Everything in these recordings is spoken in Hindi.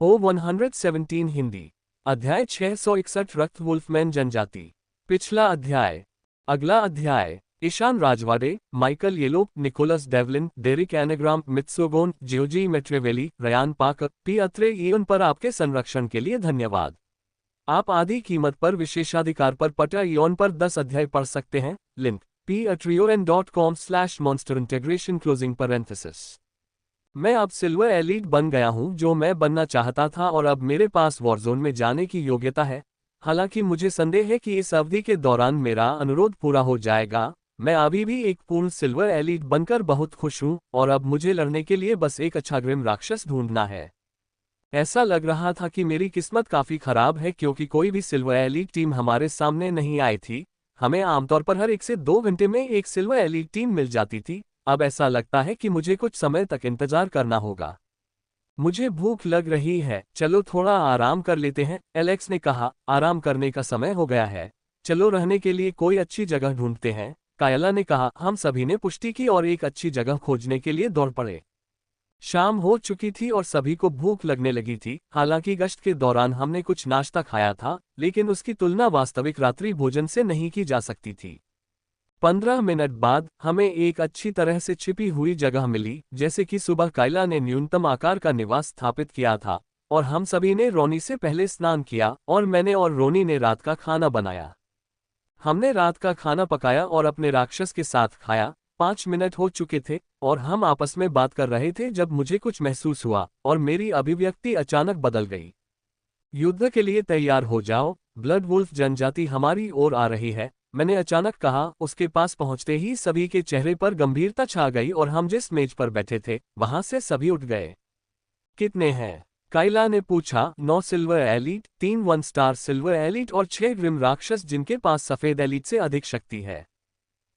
ओ 117 हिंदी। अध्याय 661 रक्त वुल्फमैन जनजाति। पिछला अध्याय। अगला अध्याय। Ishan Rajwade, Michael Yallop, Nicholas Devlin, Derek Anagram, Mitsogon, जियोजी Metreveli, Ryan Packer, P Atre Evan पर आपके संरक्षण के लिए धन्यवाद। आप आधी कीमत पर विशेषाधिकार पर पटा ईवन पर 10 अध्याय पढ़ सकते हैं। Link patreon.com/monsterintegration closing parenthesis. मैं अब सिल्वर एलीट बन गया हूं जो मैं बनना चाहता था और अब मेरे पास वॉरजोन में जाने की योग्यता है। हालांकि मुझे संदेह है कि इस अवधि के दौरान मेरा अनुरोध पूरा हो जाएगा। मैं अभी भी एक पूर्ण सिल्वर एलीट बनकर बहुत खुश हूं और अब मुझे लड़ने के लिए बस एक अच्छा ग्रिम राक्षस ढूंढना है। ऐसा लग रहा था कि मेरी किस्मत काफी खराब है क्योंकि कोई भी सिल्वर एलीट टीम हमारे सामने नहीं आई थी। हमें आमतौर पर हर 1 से 2 घंटे में एक सिल्वर एलीट टीम मिल जाती थी। अब ऐसा लगता है कि मुझे कुछ समय तक इंतजार करना होगा। मुझे भूख लग रही है, चलो थोड़ा आराम कर लेते हैं, एलेक्स ने कहा। आराम करने का समय हो गया है। चलो रहने के लिए कोई अच्छी जगह ढूंढते हैं, कायला ने कहा। हम सभी ने पुष्टि की और एक अच्छी जगह खोजने के लिए दौड़ पड़े। शाम हो चुकी थी और सभी को भूख लगने लगी थी। हालांकि गश्त के दौरान हमने कुछ नाश्ता खाया था, लेकिन उसकी तुलना वास्तविक रात्रि भोजन से नहीं की जा सकती थी। 15 मिनट बाद हमें एक अच्छी तरह से छिपी हुई जगह मिली। जैसे कि सुबह कायला ने न्यूनतम आकार का निवास स्थापित किया था और हम सभी ने रोनी से पहले स्नान किया और मैंने और रोनी ने रात का खाना बनाया। हमने रात का खाना पकाया और अपने राक्षस के साथ खाया। 5 मिनट हो चुके थे और हम आपस में बात कर रहे थे जब मुझे कुछ महसूस हुआ और मेरी अभिव्यक्ति अचानक बदल गई। युद्ध के लिए तैयार हो जाओ, ब्लड वुल्फ जनजाति हमारी ओर आ रही है, मैंने अचानक कहा। उसके पास पहुंचते ही सभी के चेहरे पर गंभीरता छा गई और हम जिस मेज पर बैठे थे वहां से सभी उठ गए। कितने हैं? काइला ने पूछा। 9 silver elite, 3 1 star silver elite और 6 ग्रिम राक्षस जिनके पास सफेद एलीट से अधिक शक्ति है,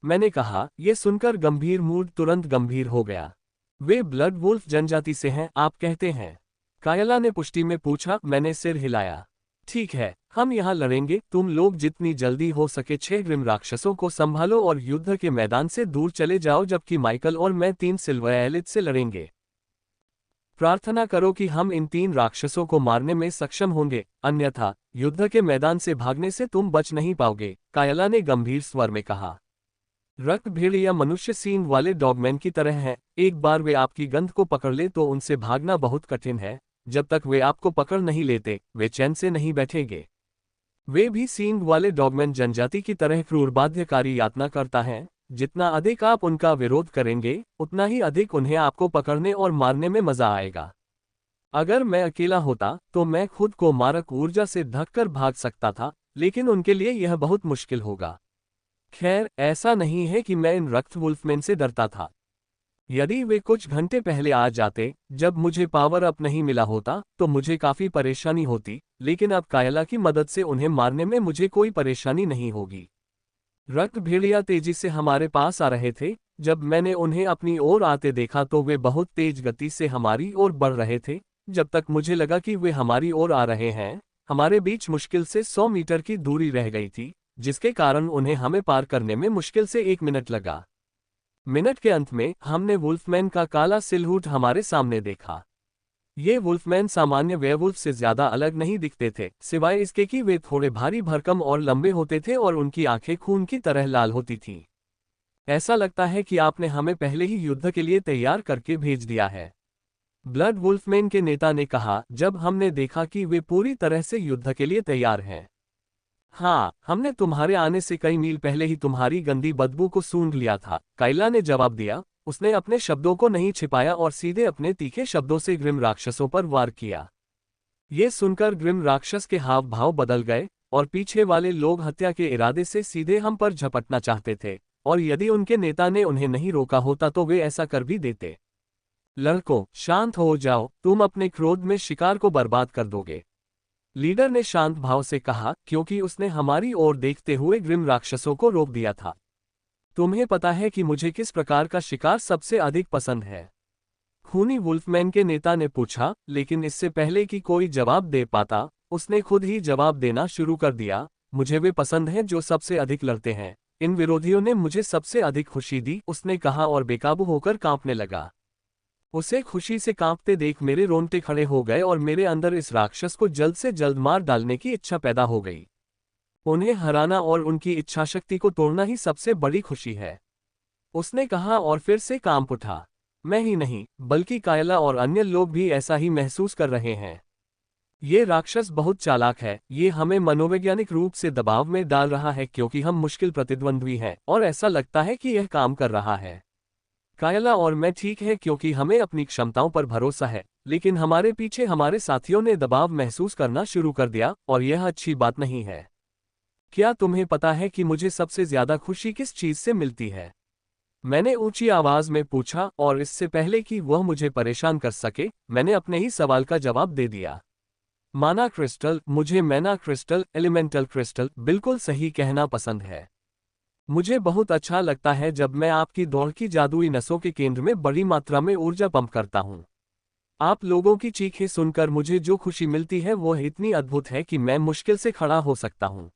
मैंने कहा। यह सुनकर गंभीर मूड तुरंत गंभीर हो गया। वे ब्लड वुल्फ जनजाति से हैं, आप कहते हैं? कायला ने पुष्टि में पूछा। मैंने सिर हिलाया। ठीक है, हम यहाँ लड़ेंगे। तुम लोग जितनी जल्दी हो सके 6 ग्रिम राक्षसों को संभालो और युद्ध के मैदान से दूर चले जाओ, जबकि माइकल और मैं 3 सिल्वर एलिट से लड़ेंगे। प्रार्थना करो कि हम इन 3 राक्षसों को मारने में सक्षम होंगे, अन्यथा युद्ध के मैदान से भागने से तुम बच नहीं पाओगे, कायला ने गंभीर स्वर में कहा। रक्त भेड़िया मनुष्य सींग वाले डॉगमैन की तरह हैं। एक बार वे आपकी गंध को पकड़ ले तो उनसे भागना बहुत कठिन है। जब तक वे आपको पकड़ नहीं लेते वे चैन से नहीं बैठेंगे। वे भी सींग वाले डॉगमैन जनजाति की तरह क्रूर बाध्यकारी यातना करता है। जितना अधिक आप उनका विरोध करेंगे उतना ही अधिक उन्हें आपको पकड़ने और मारने में मजा आएगा। अगर मैं अकेला होता तो मैं खुद को मारक ऊर्जा से ढककर भाग सकता था, लेकिन उनके लिए यह बहुत मुश्किल होगा। खैर, ऐसा नहीं है कि मैं इन रक्त वुल्फमैन से डरता था। यदि वे कुछ घंटे पहले आ जाते जब मुझे पावर अप नहीं मिला होता तो मुझे काफी परेशानी होती, लेकिन अब कायला की मदद से उन्हें मारने में मुझे कोई परेशानी नहीं होगी। रक्त भेड़िया तेजी से हमारे पास आ रहे थे। जब मैंने उन्हें अपनी ओर आते देखा तो वे बहुत तेज गति से हमारी ओर बढ़ रहे थे। जब तक मुझे लगा कि वे हमारी ओर आ रहे हैं, हमारे बीच मुश्किल से 100 मीटर की दूरी रह गई थी, जिसके कारण उन्हें हमें पार करने में मुश्किल से 1 मिनट लगा। मिनट के अंत में हमने वुल्फमैन का काला सिलहूट हमारे सामने देखा। ये वुल्फमैन सामान्य वेयरवुल्फ से ज्यादा अलग नहीं दिखते थे, सिवाय इसके कि वे थोड़े भारी भरकम और लंबे होते थे और उनकी आंखें खून की तरह लाल होती थीं। ऐसा लगता है कि आपने हमें पहले ही युद्ध के लिए तैयार करके भेज दिया है, ब्लड वुल्फमैन के नेता ने कहा जब हमने देखा कि वे पूरी तरह से युद्ध के लिए तैयार हैं। हाँ, हमने तुम्हारे आने से कई मील पहले ही तुम्हारी गंदी बदबू को सूंघ लिया था, काइला ने जवाब दिया। उसने अपने शब्दों को नहीं छिपाया और सीधे अपने तीखे शब्दों से ग्रिम राक्षसों पर वार किया। ये सुनकर ग्रिम राक्षस के हाव भाव बदल गए और पीछे वाले लोग हत्या के इरादे से सीधे हम पर झपटना चाहते थे, और यदि उनके नेता ने उन्हें नहीं रोका होता तो वे ऐसा कर भी देते। लड़कों, शांत हो जाओ, तुम अपने क्रोध में शिकार को बर्बाद कर दोगे, लीडर ने शांत भाव से कहा, क्योंकि उसने हमारी ओर देखते हुए ग्रिम राक्षसों को रोक दिया था। तुम्हें पता है कि मुझे किस प्रकार का शिकार सबसे अधिक पसंद है? खूनी वुल्फमैन के नेता ने पूछा, लेकिन इससे पहले कि कोई जवाब दे पाता उसने खुद ही जवाब देना शुरू कर दिया। मुझे वे पसंद हैं जो सबसे अधिक लड़ते हैं। इन विरोधियों ने मुझे सबसे अधिक खुशी दी, उसने कहा और बेकाबू होकर कांपने लगा। उसे खुशी से कांपते देख मेरे रोंगटे खड़े हो गए और मेरे अंदर इस राक्षस को जल्द से जल्द मार डालने की इच्छा पैदा हो गई। उन्हें हराना और उनकी इच्छाशक्ति को तोड़ना ही सबसे बड़ी खुशी है, उसने कहा और फिर से कांप उठा। मैं ही नहीं, बल्कि कायला और अन्य लोग भी ऐसा ही महसूस कर रहे हैं। ये राक्षस बहुत चालाक है, ये हमें मनोवैज्ञानिक रूप से दबाव में डाल रहा है क्योंकि हम मुश्किल प्रतिद्वंद्वी हैं और ऐसा लगता है कि यह काम कर रहा है। कायला और मैं ठीक है क्योंकि हमें अपनी क्षमताओं पर भरोसा है, लेकिन हमारे पीछे हमारे साथियों ने दबाव महसूस करना शुरू कर दिया और यह अच्छी बात नहीं है। क्या तुम्हें पता है कि मुझे सबसे ज्यादा खुशी किस चीज से मिलती है? मैंने ऊंची आवाज में पूछा और इससे पहले कि वह मुझे परेशान कर सके, मैंने अपने ही सवाल का जवाब दे दिया। माना क्रिस्टल, मुझे मैना क्रिस्टल, एलिमेंटल क्रिस्टल, बिल्कुल सही कहना पसंद है। मुझे बहुत अच्छा लगता है जब मैं आपकी दौड़ की जादुई नसों के केंद्र में बड़ी मात्रा में ऊर्जा पंप करता हूं। आप लोगों की चीखें सुनकर मुझे जो खुशी मिलती है वह इतनी अद्भुत है कि मैं मुश्किल से खड़ा हो सकता हूं।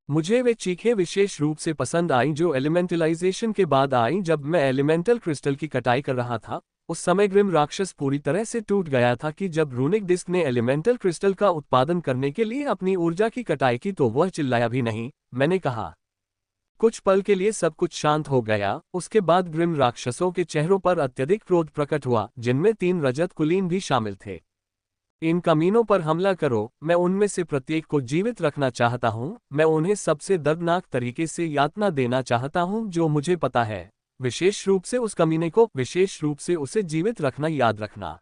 मुझे वे चीखें विशेष रूप से पसंद आईं जो एलिमेंटलाइजेशन के बाद आईं जब मैं एलिमेंटल क्रिस्टल की कटाई कर रहा था। उस समय ग्रिम राक्षस पूरी तरह से टूट गया था कि जब रूनिक डिस्क ने एलिमेंटल क्रिस्टल का उत्पादन करने के लिए अपनी ऊर्जा की कटाई की तो वह चिल्लाया भी नहीं, मैंने कहा। कुछ पल के लिए सब कुछ शांत हो गया, उसके बाद ग्रिम राक्षसों के चेहरों पर अत्यधिक क्रोध प्रकट हुआ, जिनमें 3 रजत कुलीन भी शामिल थे। इन कमीनों पर हमला करो, मैं उनमें से प्रत्येक को जीवित रखना चाहता हूं, मैं उन्हें सबसे दर्दनाक तरीके से यातना देना चाहता हूं जो मुझे पता है, विशेष रूप से उस कमीने को, विशेष रूप से उसे जीवित रखना याद रखना।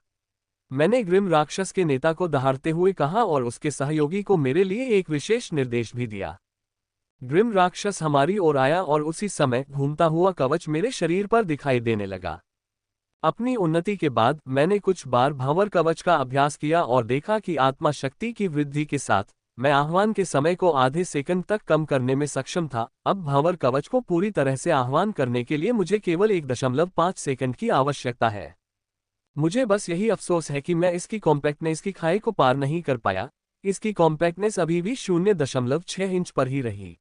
मैंने ग्रिम राक्षस के नेता को दहाड़ते हुए कहा और उसके सहयोगी को मेरे लिए एक विशेष निर्देश भी दिया। ग्रिम राक्षस हमारी ओर आया और उसी समय घूमता हुआ कवच मेरे शरीर पर दिखाई देने लगा। अपनी उन्नति के बाद मैंने कुछ बार भंवर कवच का अभ्यास किया और देखा कि आत्मा शक्ति की वृद्धि के साथ मैं आह्वान के समय को आधे सेकंड तक कम करने में सक्षम था। अब भंवर कवच को पूरी तरह से आह्वान करने के लिए मुझे केवल 1.5 सेकंड की आवश्यकता है। मुझे बस यही अफसोस है कि मैं इसकी कॉम्पैक्टनेस की खाई को पार नहीं कर पाया। इसकी कॉम्पैक्टनेस अभी भी 0.6 इंच पर ही रही।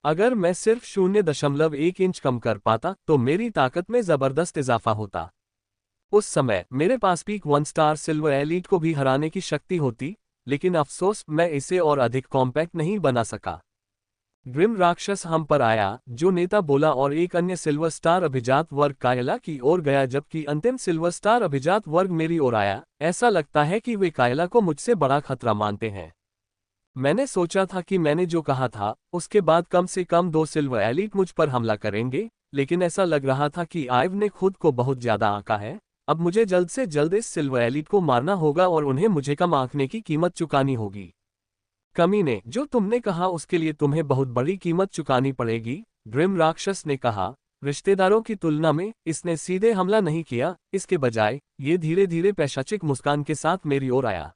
अगर मैं सिर्फ 0.1 इंच कम कर पाता तो मेरी ताकत में जबरदस्त इजाफा होता। उस समय मेरे पास पीक 1 स्टार सिल्वर एलीट को भी हराने की शक्ति होती, लेकिन अफसोस मैं इसे और अधिक कॉम्पैक्ट नहीं बना सका। ग्रिम राक्षस हम पर आया, जो नेता बोला, और एक अन्य सिल्वर स्टार अभिजात वर्ग कायला की ओर गया जबकि अंतिम सिल्वर स्टार अभिजात वर्ग मेरी ओर आया। ऐसा लगता है कि वे कायला को मुझसे बड़ा खतरा मानते हैं। मैंने सोचा था कि मैंने जो कहा था उसके बाद कम से कम 2 सिल्वर एलीट मुझ पर हमला करेंगे, लेकिन ऐसा लग रहा था कि आइव ने खुद को बहुत ज्यादा आंका है। अब मुझे जल्द से जल्द इस सिल्वर एलीट को मारना होगा और उन्हें मुझे कम आंकने की कीमत चुकानी होगी। कमीने, जो तुमने कहा उसके लिए तुम्हें बहुत बड़ी कीमत चुकानी पड़ेगी, ग्रिम राक्षस ने कहा। रिश्तेदारों की तुलना में इसने सीधे हमला नहीं किया, इसके बजाय ये धीरे धीरे पैशाचिक मुस्कान के साथ मेरी ओर आया।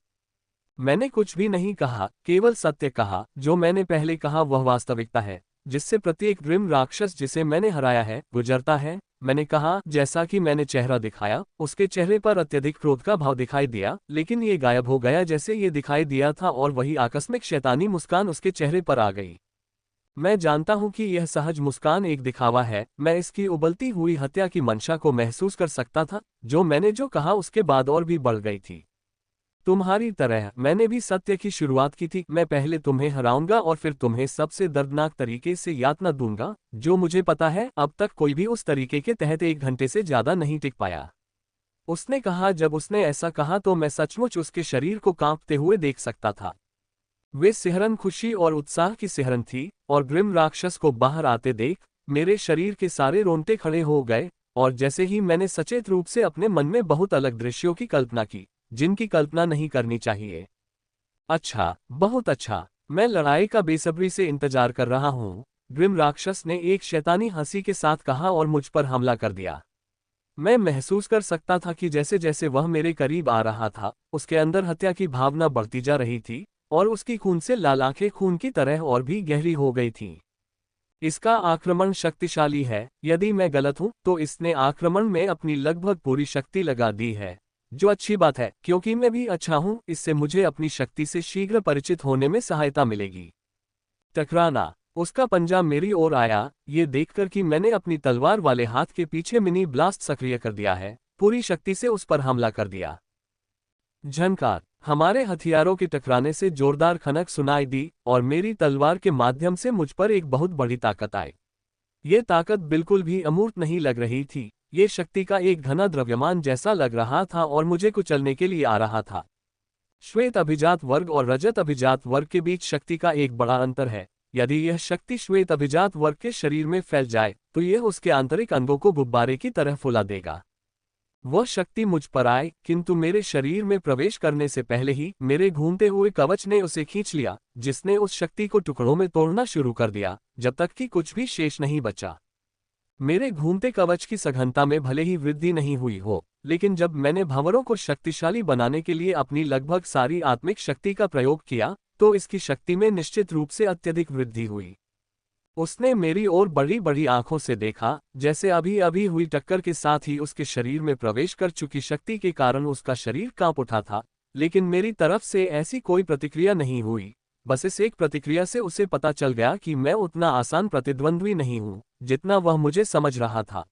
मैंने कुछ भी नहीं कहा, केवल सत्य कहा। जो मैंने पहले कहा वह वास्तविकता है, जिससे प्रत्येक ग्रिम राक्षस जिसे मैंने हराया है गुजरता है। मैंने कहा, जैसा कि मैंने चेहरा दिखाया, उसके चेहरे पर अत्यधिक क्रोध का भाव दिखाई दिया, लेकिन ये गायब हो गया जैसे ये दिखाई दिया था और वही आकस्मिक शैतानी मुस्कान उसके चेहरे पर आ गई। मैं जानता हूं कि यह सहज मुस्कान एक दिखावा है, मैं इसकी उबलती हुई हत्या की मंशा को महसूस कर सकता था, जो मैंने जो कहा उसके बाद और भी बढ़ गई थी। तुम्हारी तरह मैंने भी सत्य की शुरुआत की थी। मैं पहले तुम्हें हराऊंगा और फिर तुम्हें सबसे दर्दनाक तरीके से यातना दूंगा, जो मुझे पता है अब तक कोई भी उस तरीके के तहत 1 घंटे से ज्यादा नहीं टिक पाया। उसने कहा। जब उसने ऐसा कहा तो मैं सचमुच उसके शरीर को कांपते हुए देख सकता था। वे सिहरन खुशी और उत्साह की सिहरन थी, और ग्रिम राक्षस को बाहर आते देख मेरे शरीर के सारे रोंगटे खड़े हो गए। और जैसे ही मैंने सचेत रूप से अपने मन में बहुत अलग दृश्यों की कल्पना की, जिनकी कल्पना नहीं करनी चाहिए। अच्छा, बहुत अच्छा, मैं लड़ाई का बेसब्री से इंतजार कर रहा हूं, ग्रिम राक्षस ने एक शैतानी हंसी के साथ कहा और मुझ पर हमला कर दिया। मैं महसूस कर सकता था कि जैसे जैसे वह मेरे करीब आ रहा था, उसके अंदर हत्या की भावना बढ़ती जा रही थी, और उसकी खून से लाल आंखें खून की तरह और भी गहरी हो गई थीं। इसका आक्रमण शक्तिशाली है। यदि मैं गलत हूं तो इसने आक्रमण में अपनी लगभग पूरी शक्ति लगा दी है, जो अच्छी बात है क्योंकि मैं भी अच्छा हूं। इससे मुझे अपनी शक्ति से शीघ्र परिचित होने में सहायता मिलेगी। टकराना। उसका पंजा मेरी ओर आया, ये देखकर कि मैंने अपनी तलवार वाले हाथ के पीछे मिनी ब्लास्ट सक्रिय कर दिया है। पूरी शक्ति से उस पर हमला कर दिया। झनकार, हमारे हथियारों के टकराने से जोरदार खनक सुनाई दी और मेरी तलवार के माध्यम से मुझ पर एक बहुत बड़ी ताकत आई। ये ताकत बिल्कुल भी अमूर्त नहीं लग रही थी, ये शक्ति का एक घना द्रव्यमान जैसा लग रहा था और मुझे कुचलने के लिए आ रहा था। श्वेत अभिजात वर्ग और रजत अभिजात वर्ग के बीच शक्ति का एक बड़ा अंतर है। यदि यह शक्ति श्वेत अभिजात वर्ग के शरीर में फैल जाए तो यह उसके आंतरिक अंगों को गुब्बारे की तरह फुला देगा। वह शक्ति मुझ पर आई, किंतु मेरे शरीर में प्रवेश करने से पहले ही मेरे घूमते हुए कवच ने उसे खींच लिया, जिसने उस शक्ति को टुकड़ों में तोड़ना शुरू कर दिया, जब तक कि कुछ भी शेष नहीं बचा। मेरे घूमते कवच की सघनता में भले ही वृद्धि नहीं हुई हो, लेकिन जब मैंने भंवरों को शक्तिशाली बनाने के लिए अपनी लगभग सारी आत्मिक शक्ति का प्रयोग किया, तो इसकी शक्ति में निश्चित रूप से अत्यधिक वृद्धि हुई। उसने मेरी ओर बड़ी बड़ी आंखों से देखा, जैसे अभी अभी हुई टक्कर के साथ ही उसके शरीर में प्रवेश कर चुकी शक्ति के कारण उसका शरीर कांप उठा था, लेकिन मेरी तरफ से ऐसी कोई प्रतिक्रिया नहीं हुई। बस इस एक प्रतिक्रिया से उसे पता चल गया कि मैं उतना आसान प्रतिद्वंद्वी नहीं हूं जितना वह मुझे समझ रहा था।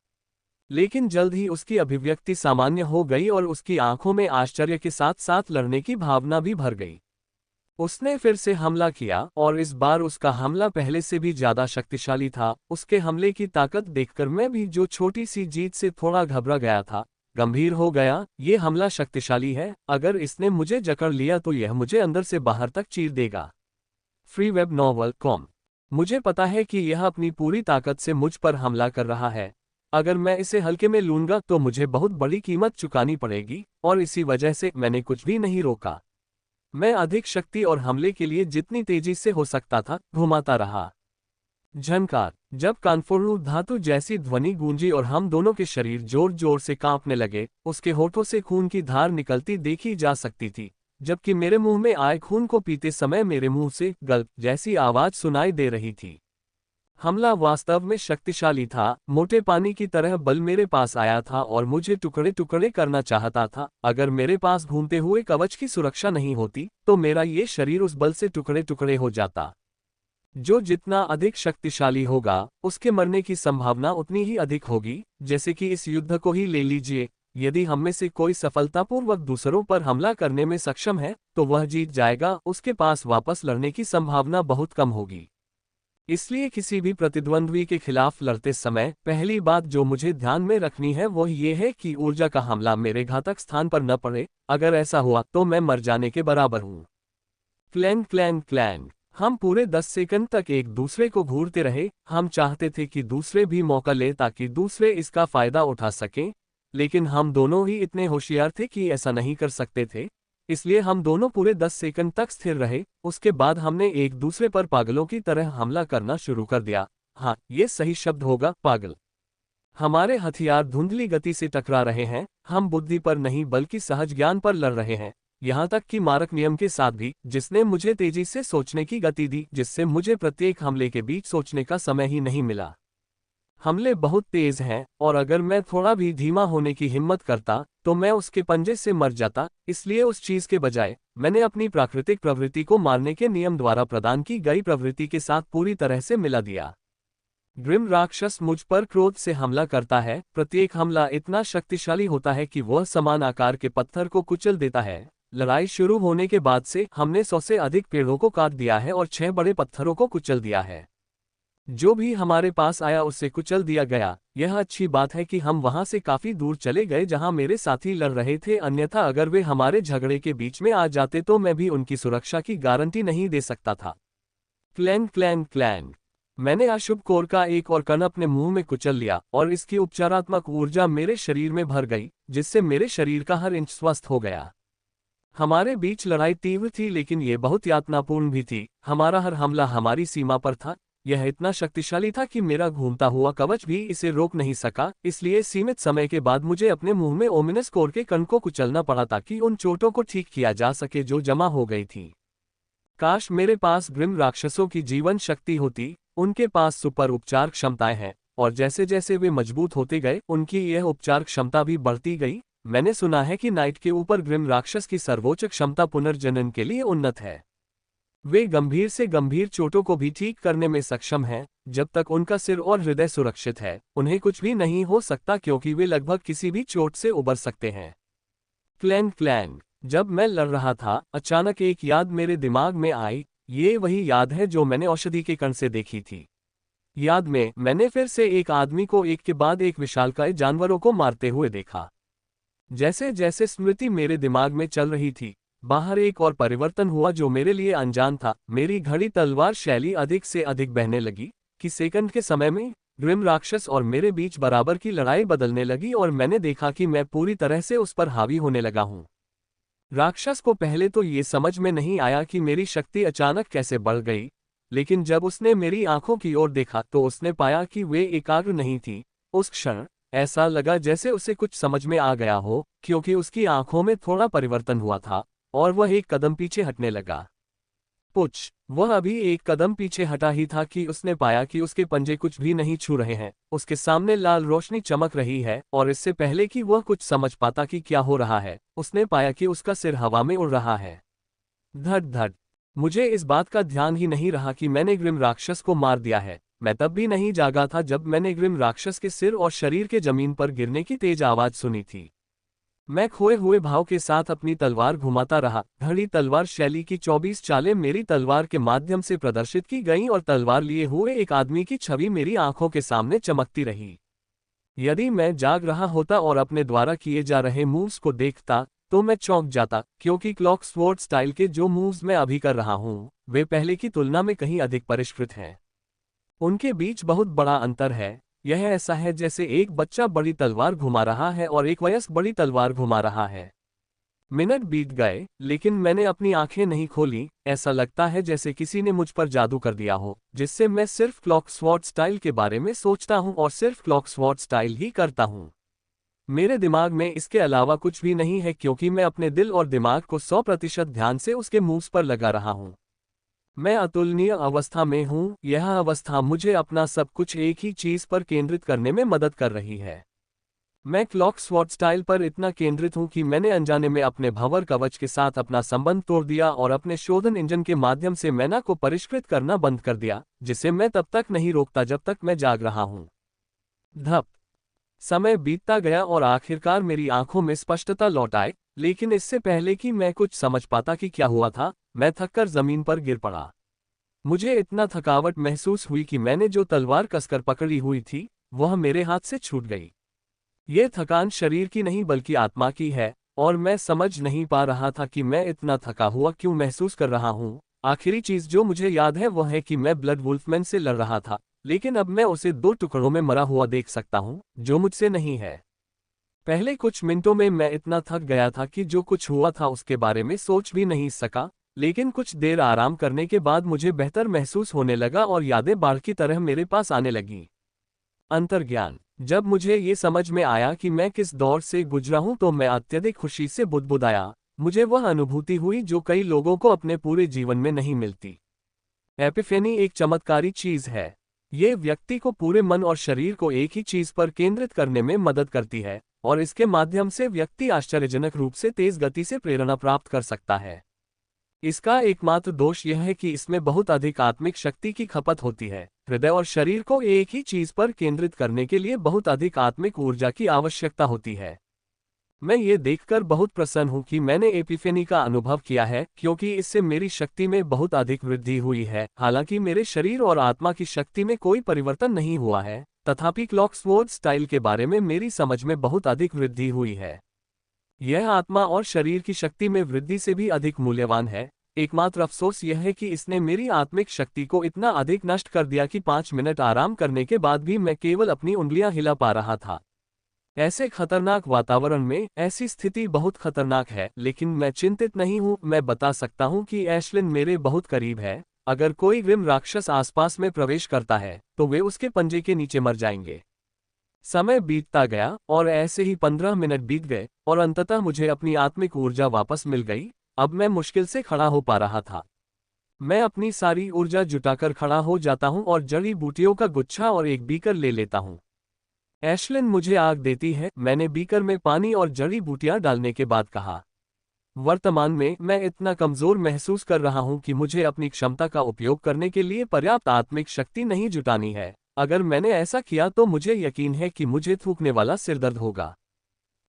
लेकिन जल्द ही उसकी अभिव्यक्ति सामान्य हो गई और उसकी आंखों में आश्चर्य के साथ साथ लड़ने की भावना भी भर गई। उसने फिर से हमला किया और इस बार उसका हमला पहले से भी ज्यादा शक्तिशाली था। उसके हमले की ताकत देखकर मैं भी, जो छोटी सी जीत से थोड़ा घबरा गया था, गंभीर हो गया। ये हमला शक्तिशाली है, अगर इसने मुझे जकड़ लिया तो यह मुझे अंदर से बाहर तक चीर देगा। freewebnovel.com। मुझे पता है कि यह अपनी पूरी ताकत से मुझ पर हमला कर रहा है। अगर मैं इसे हल्के में लूंगा तो मुझे बहुत बड़ी कीमत चुकानी पड़ेगी, और इसी वजह से मैंने कुछ भी नहीं रोका। मैं अधिक शक्ति और हमले के लिए जितनी तेजी से हो सकता था घुमाता रहा। झनकार, जब कानफोड़ू धातु जैसी ध्वनि गूंजी और हम दोनों के शरीर जोर जोर से कांपने लगे, उसके होठों से खून की धार निकलती देखी जा सकती थी, जबकि मेरे मुंह में आए खून को पीते समय मेरे मुंह से गल्प जैसी आवाज सुनाई दे रही थी। हमला वास्तव में शक्तिशाली था, मोटे पानी की तरह बल मेरे पास आया था और मुझे टुकड़े टुकड़े करना चाहता था। अगर मेरे पास घूमते हुए कवच की सुरक्षा नहीं होती तो मेरा ये शरीर उस बल से टुकड़े टुकड़े हो जाता। जो जितना अधिक शक्तिशाली होगा, उसके मरने की संभावना उतनी ही अधिक होगी। जैसे कि इस युद्ध को ही ले लीजिए, यदि हम में से कोई सफलतापूर्वक दूसरों पर हमला करने में सक्षम है तो वह जीत जाएगा, उसके पास वापस लड़ने की संभावना बहुत कम होगी। इसलिए किसी भी प्रतिद्वंद्वी के खिलाफ लड़ते समय पहली बात जो मुझे ध्यान में रखनी है वह ये है कि ऊर्जा का हमला मेरे घातक स्थान पर न पड़े। अगर ऐसा हुआ तो मैं मर जाने के बराबर हूँ। Clang clang clang. हम पूरे 10 सेकंड तक एक दूसरे को घूरते रहे। हम चाहते थे कि दूसरे भी मौका ले ताकि दूसरे इसका फायदा उठा सकें, लेकिन हम दोनों ही इतने होशियार थे कि ऐसा नहीं कर सकते थे। इसलिए हम दोनों पूरे 10 सेकंड तक स्थिर रहे। उसके बाद हमने एक दूसरे पर पागलों की तरह हमला करना शुरू कर दिया। हाँ, ये सही शब्द होगा, पागल। हमारे हथियार धुंधली गति से टकरा रहे हैं। हम बुद्धि पर नहीं बल्कि सहज ज्ञान पर लड़ रहे हैं, यहाँ तक कि मारक नियम के साथ भी, जिसने मुझे तेजी से सोचने की गति दी, जिससे मुझे प्रत्येक हमले के बीच सोचने का समय ही नहीं मिला। हमले बहुत तेज हैं, और अगर मैं थोड़ा भी धीमा होने की हिम्मत करता तो मैं उसके पंजे से मर जाता। इसलिए उस चीज के बजाय मैंने अपनी प्राकृतिक प्रवृत्ति को मारने के नियम द्वारा प्रदान की गई प्रवृत्ति के साथ पूरी तरह से मिला दिया। ग्रिम राक्षस मुझ पर क्रोध से हमला करता है। प्रत्येक हमला इतना शक्तिशाली होता है कि वह समान आकार के पत्थर को कुचल देता है। लड़ाई शुरू होने के बाद से हमने 100 से अधिक पेड़ों को काट दिया है और 6 बड़े पत्थरों को कुचल दिया है। जो भी हमारे पास आया उससे कुचल दिया गया। यह अच्छी बात है कि हम वहां से काफी दूर चले गए जहां मेरे साथी लड़ रहे थे, अन्यथा अगर वे हमारे झगड़े के बीच में आ जाते तो मैं भी उनकी सुरक्षा की गारंटी नहीं दे सकता था। Clang clang clang. मैंने अशुभ कोर का एक और कण अपने मुंह में कुचल लिया और इसकी उपचारात्मक ऊर्जा मेरे शरीर में भर गई, जिससे मेरे शरीर का हर इंच स्वस्थ हो गया। हमारे बीच लड़ाई तीव्र थी, लेकिन ये बहुत यातनापूर्ण भी थी। हमारा हर हमला हमारी सीमा पर था। यह इतना शक्तिशाली था कि मेरा घूमता हुआ कवच भी इसे रोक नहीं सका। इसलिए सीमित समय के बाद मुझे अपने मुंह में ओमिनस कोर के कण को कुचलना पड़ा ताकि उन चोटों को ठीक किया जा सके जो जमा हो गई थी। काश मेरे पास ग्रिम राक्षसों की जीवन शक्ति होती। उनके पास सुपर उपचार क्षमताएं हैं, और जैसे जैसे वे मजबूत होते गए उनकी यह उपचार क्षमता भी बढ़ती गई। मैंने सुना है कि नाइट के ऊपर ग्रिम राक्षस की सर्वोच्च क्षमता पुनर्जनन के लिए उन्नत है। वे गंभीर से गंभीर चोटों को भी ठीक करने में सक्षम हैं, जब तक उनका सिर और हृदय सुरक्षित है, उन्हें कुछ भी नहीं हो सकता क्योंकि वे लगभग किसी भी चोट से उबर सकते हैं। Clang clang. जब मैं लड़ रहा था, अचानक एक याद मेरे दिमाग में आई। ये वही याद है जो मैंने औषधि के कण से देखी थी। याद में मैंने फिर से एक आदमी को एक के बाद एक विशालकाय जानवरों को मारते हुए देखा। जैसे जैसे स्मृति मेरे दिमाग में चल रही थी, बाहर एक और परिवर्तन हुआ जो मेरे लिए अनजान था। मेरी घड़ी तलवार शैली अधिक से अधिक बहने लगी कि सेकंड के समय में ग्रिम राक्षस और मेरे बीच बराबर की लड़ाई बदलने लगी और मैंने देखा कि मैं पूरी तरह से उस पर हावी होने लगा हूं। राक्षस को पहले तो ये समझ में नहीं आया कि मेरी शक्ति अचानक कैसे बढ़ गई, लेकिन जब उसने मेरी आंखों की ओर देखा तो उसने पाया कि वे एकाग्र नहीं थी। उस क्षण ऐसा लगा जैसे उसे कुछ समझ में आ गया हो, क्योंकि उसकी आंखों में थोड़ा परिवर्तन हुआ था और वह एक कदम पीछे हटने लगा। पुच। वह अभी एक कदम पीछे हटा ही था कि उसने पाया कि उसके पंजे कुछ भी नहीं छू रहे हैं। उसके सामने लाल रोशनी चमक रही है और इससे पहले कि वह कुछ समझ पाता कि क्या हो रहा है, उसने पाया कि उसका सिर हवा में उड़ रहा है। धड़ धड़। मुझे इस बात का ध्यान ही नहीं रहा कि मैंने ग्रिम राक्षस को मार दिया है। मैं तब भी नहीं जागा था जब मैंने ग्रिम राक्षस के सिर और शरीर के जमीन पर गिरने की तेज आवाज सुनी थी। मैं खोए हुए भाव के साथ अपनी तलवार घुमाता रहा। घड़ी तलवार शैली की 24 चालें मेरी तलवार के माध्यम से प्रदर्शित की गईं और तलवार लिए हुए एक आदमी की छवि मेरी आंखों के सामने चमकती रही। यदि मैं जाग रहा होता और अपने द्वारा किए जा रहे मूव्स को देखता तो मैं चौंक जाता, क्योंकि क्लॉक स्वॉर्ड स्टाइल के जो मूव्स मैं अभी कर रहा हूं वे पहले की तुलना में कहीं अधिक परिष्कृत हैं। उनके बीच बहुत बड़ा अंतर है। यह ऐसा है जैसे एक बच्चा बड़ी तलवार घुमा रहा है और एक वयस्क बड़ी तलवार घुमा रहा है। मिनट बीत गए, लेकिन मैंने अपनी आंखें नहीं खोली। ऐसा लगता है जैसे किसी ने मुझ पर जादू कर दिया हो, जिससे मैं सिर्फ क्लॉक स्वॉर्ड स्टाइल के बारे में सोचता हूं और सिर्फ क्लॉक स्वॉर्ड स्टाइल ही करता हूं। मेरे दिमाग में इसके अलावा कुछ भी नहीं है, क्योंकि मैं अपने दिल और दिमाग को 100% ध्यान से उसके मूव्स पर लगा रहा हूं। मैं अतुलनीय अवस्था में हूं। यह अवस्था मुझे अपना सब कुछ एक ही चीज पर केंद्रित करने में मदद कर रही है। मैं क्लॉक स्वॉर्ड स्टाइल पर इतना केंद्रित हूं कि मैंने अनजाने में अपने भंवर कवच के साथ अपना संबंध तोड़ दिया और अपने शोधन इंजन के माध्यम से मैना को परिष्कृत करना बंद कर दिया, जिसे मैं तब तक नहीं रोकता जब तक मैं जाग रहा हूं। धप। समय बीतता गया और आखिरकार मेरी आंखों में स्पष्टता लौट आई, लेकिन इससे पहले कि मैं कुछ समझ पाता कि क्या हुआ था, मैं थककर जमीन पर गिर पड़ा। मुझे इतना थकावट महसूस हुई कि मैंने जो तलवार कसकर पकड़ी हुई थी वह मेरे हाथ से छूट गई। ये थकान शरीर की नहीं बल्कि आत्मा की है, और मैं समझ नहीं पा रहा था कि मैं इतना थका हुआ क्यों महसूस कर रहा हूँ। आखिरी चीज जो मुझे याद है वह है कि मैं ब्लड वुल्फमैन से लड़ रहा था, लेकिन अब मैं उसे 2 टुकड़ों में मरा हुआ देख सकता हूँ, जो मुझसे नहीं है। पहले कुछ मिनटों में मैं इतना थक गया था कि जो कुछ हुआ था उसके बारे में सोच भी नहीं सका, लेकिन कुछ देर आराम करने के बाद मुझे बेहतर महसूस होने लगा और यादें बाढ़ की तरह मेरे पास आने लगीं। अंतर्ज्ञान। जब मुझे ये समझ में आया कि मैं किस दौर से गुजरा हूं तो मैं अत्यधिक खुशी से बुदबुदाया। मुझे वह अनुभूति हुई जो कई लोगों को अपने पूरे जीवन में नहीं मिलती। एपिफेनी एक चमत्कारी चीज है। ये व्यक्ति को पूरे मन और शरीर को एक ही चीज पर केंद्रित करने में मदद करती है, और इसके माध्यम से व्यक्ति आश्चर्यजनक रूप से तेज गति से प्रेरणा प्राप्त कर सकता है। इसका एकमात्र दोष यह है कि इसमें बहुत अधिक आत्मिक शक्ति की खपत होती है। हृदय और शरीर को एक ही चीज पर केंद्रित करने के लिए बहुत अधिक आत्मिक ऊर्जा की आवश्यकता होती है। मैं ये देखकर बहुत प्रसन्न हूं कि मैंने एपिफेनी का अनुभव किया है, क्योंकि इससे मेरी शक्ति में बहुत अधिक वृद्धि हुई है। हालांकि मेरे शरीर और आत्मा की शक्ति में कोई परिवर्तन नहीं हुआ है, तथापि क्लॉकस्वॉर्ड स्टाइल के बारे में मेरी समझ में बहुत अधिक वृद्धि हुई है। यह आत्मा और शरीर की शक्ति में वृद्धि से भी अधिक मूल्यवान है। एकमात्र अफसोस यह है कि इसने मेरी आत्मिक शक्ति को इतना अधिक नष्ट कर दिया कि 5 मिनट आराम करने के बाद भी मैं केवल अपनी उंगलियां हिला पा रहा था। ऐसे खतरनाक वातावरण में ऐसी स्थिति बहुत खतरनाक है, लेकिन मैं चिंतित नहीं हूं। मैं बता सकता हूं कि एशलिन मेरे बहुत करीब है। अगर कोई ग्रिम राक्षस आसपास में प्रवेश करता है तो वे उसके पंजे के नीचे मर जाएंगे। समय बीतता गया और ऐसे ही 15 मिनट बीत गए और अंततः मुझे अपनी आत्मिक ऊर्जा वापस मिल गई। अब मैं मुश्किल से खड़ा हो पा रहा था। मैं अपनी सारी ऊर्जा जुटाकर खड़ा हो जाता हूं और जड़ी बूटियों का गुच्छा और एक बीकर ले लेता हूं। एशलिन मुझे आग देती है। मैंने बीकर में पानी और जड़ी बूटियां डालने के बाद कहा। वर्तमान में मैं इतना कमजोर महसूस कर रहा हूं कि मुझे अपनी क्षमता का उपयोग करने के लिए पर्याप्त आत्मिक शक्ति नहीं जुटानी है। अगर मैंने ऐसा किया तो मुझे यकीन है कि मुझे थूकने वाला सिरदर्द होगा।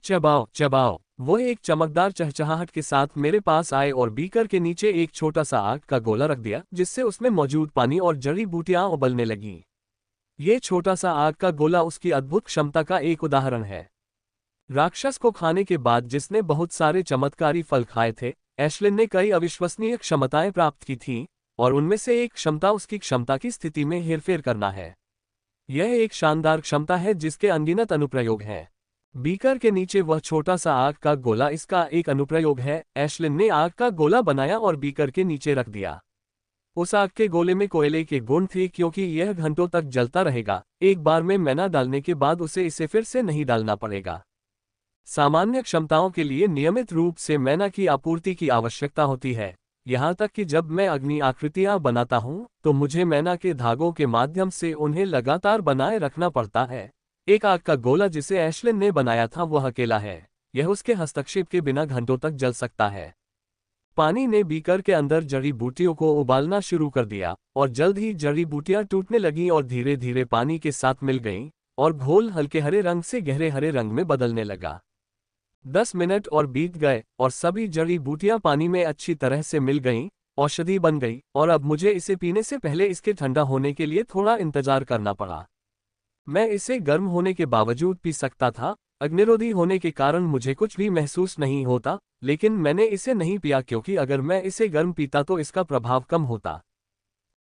चबाओ चबाओ। वो एक चमकदार चहचहाहट के साथ मेरे पास आए और बीकर के नीचे एक छोटा सा आग का गोला रख दिया, जिससे उसमें मौजूद पानी और जड़ी बूटियां उबलने लगीं। ये छोटा सा आग का गोला उसकी अद्भुत क्षमता का एक उदाहरण है। राक्षस को खाने के बाद जिसने बहुत सारे चमत्कारी फल खाए थे, एशलिन ने कई अविश्वसनीय क्षमताएं प्राप्त की थीं, और उनमें से एक क्षमता उसकी क्षमता की स्थिति में हेरफेर करना है। यह एक शानदार क्षमता है जिसके अनगिनत अनुप्रयोग हैं। बीकर के नीचे वह छोटा सा आग का गोला इसका एक अनुप्रयोग है। एशलिन ने आग का गोला बनाया और बीकर के नीचे रख दिया। उस आग के गोले में कोयले के गुण थे क्योंकि यह घंटों तक जलता रहेगा। एक बार में मैना डालने के बाद उसे इसे फिर से नहीं डालना पड़ेगा। सामान्य क्षमताओं के लिए नियमित रूप से मैना की आपूर्ति की आवश्यकता होती है। यहाँ तक कि जब मैं अग्नि आकृतियां बनाता हूँ तो मुझे मैना के धागों के माध्यम से उन्हें लगातार बनाए रखना पड़ता है। एक आग का गोला जिसे एशलिन ने बनाया था वह अकेला है। यह उसके हस्तक्षेप के बिना घंटों तक जल सकता है। पानी ने बीकर के अंदर जड़ी बूटियों को उबालना शुरू कर दिया और जल्द ही जड़ी बूटियां टूटने लगीं और धीरे धीरे पानी के साथ मिल गईं और घोल हल्के हरे रंग से गहरे हरे रंग में बदलने लगा। 10 मिनट और बीत गए और सभी जड़ी बूटियां पानी में अच्छी तरह से मिल गईं, औषधि बन गई और अब मुझे इसे पीने से पहले इसके ठंडा होने के लिए थोड़ा इंतजार करना पड़ा। मैं इसे गर्म होने के बावजूद पी सकता था। अग्निरोधी होने के कारण मुझे कुछ भी महसूस नहीं होता, लेकिन मैंने इसे नहीं पिया क्योंकि अगर मैं इसे गर्म पीता तो इसका प्रभाव कम होता।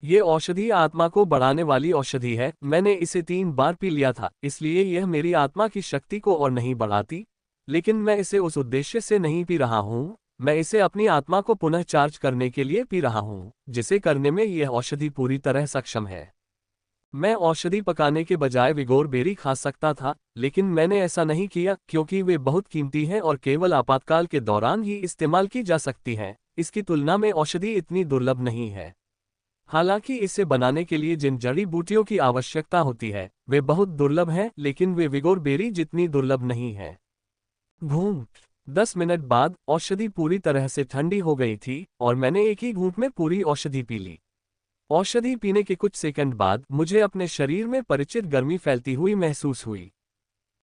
ये औषधि आत्मा को बढ़ाने वाली औषधि है। मैंने इसे 3 बार पी लिया था, इसलिए यह मेरी आत्मा की शक्ति को और नहीं बढ़ाती, लेकिन मैं इसे उस उद्देश्य से नहीं पी रहा हूँ। मैं इसे अपनी आत्मा को पुनः चार्ज करने के लिए पी रहा हूँ, जिसे करने में यह औषधि पूरी तरह सक्षम है। मैं औषधि पकाने के बजाय विगोर बेरी खा सकता था, लेकिन मैंने ऐसा नहीं किया क्योंकि वे बहुत कीमती हैं और केवल आपातकाल के दौरान ही इस्तेमाल की जा सकती हैं। इसकी तुलना में औषधि इतनी दुर्लभ नहीं है। हालांकि इसे बनाने के लिए जिन जड़ी बूटियों की आवश्यकता होती है वे बहुत दुर्लभ हैं, लेकिन वे विगोर बेरी जितनी दुर्लभ नहीं है। घूंट। 10 मिनट बाद औषधि पूरी तरह से ठंडी हो गई थी और मैंने एक ही घूंट में पूरी औषधि पी ली। औषधि पीने के कुछ सेकंड बाद मुझे अपने शरीर में परिचित गर्मी फैलती हुई महसूस हुई।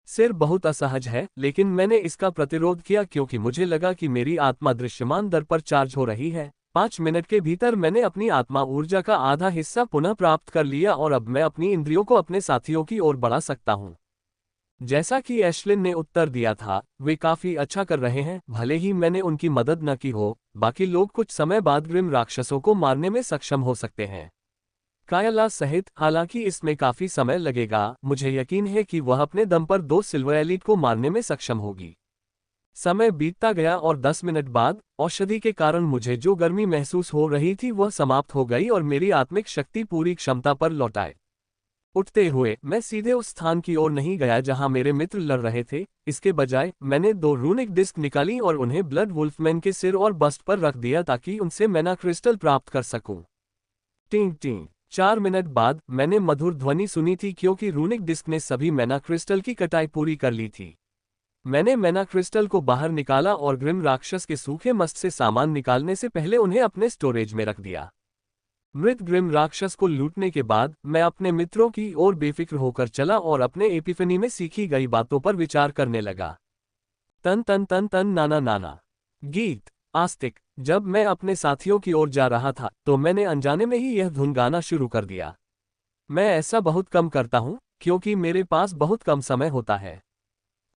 सिर बहुत असहज है, लेकिन मैंने इसका प्रतिरोध किया क्योंकि मुझे लगा कि मेरी आत्मा दृश्यमान दर पर चार्ज हो रही है। 5 मिनट के भीतर मैंने अपनी आत्मा ऊर्जा का आधा हिस्सा पुनः प्राप्त कर लिया और अब मैं अपनी इंद्रियों को अपने साथियों की ओर बढ़ा सकता हूँ। जैसा कि एशलिन ने उत्तर दिया था, वे काफी अच्छा कर रहे हैं। भले ही मैंने उनकी मदद न की हो, बाकी लोग कुछ समय बाद ग्रिम राक्षसों को मारने में सक्षम हो सकते हैं, कायला सहित। हालांकि इसमें काफी समय लगेगा, मुझे यकीन है कि वह अपने दम पर 2 सिल्वर एलिट को मारने में सक्षम होगी। समय बीतता गया और 10 मिनट बाद औषधि के कारण मुझे जो गर्मी महसूस हो रही थी वह समाप्त हो गई और मेरी आत्मिक शक्ति पूरी क्षमता पर लौट आई। उठते हुए मैं सीधे उस स्थान की ओर नहीं गया जहां मेरे मित्र लड़ रहे थे। इसके बजाय मैंने 2 रूनिक डिस्क निकाली और उन्हें ब्लड वुल्फमैन के सिर और बस्ट पर रख दिया ताकि उनसे मैना क्रिस्टल प्राप्त कर सकूं। टिंग टिंग। 4 मिनट बाद मैंने मधुर ध्वनि सुनी थी क्योंकि रूनिक डिस्क ने सभी मैना क्रिस्टल की कटाई पूरी कर ली थी। मैंने मैना क्रिस्टल को बाहर निकाला और ग्रिम राक्षस के सूखे मस्त से सामान निकालने से पहले उन्हें अपने स्टोरेज में रख दिया। मृत ग्रिम राक्षस को लूटने के बाद मैं अपने मित्रों की ओर बेफिक्र होकर चला और अपने एपिफनी में सीखी गई बातों पर विचार करने लगा। तन तन तन तन नाना नाना। गीत। आस्तिक। जब मैं अपने साथियों की ओर जा रहा था तो मैंने अनजाने में ही यह धुन गाना शुरू कर दिया। मैं ऐसा बहुत कम करता हूँ क्योंकि मेरे पास बहुत कम समय होता है।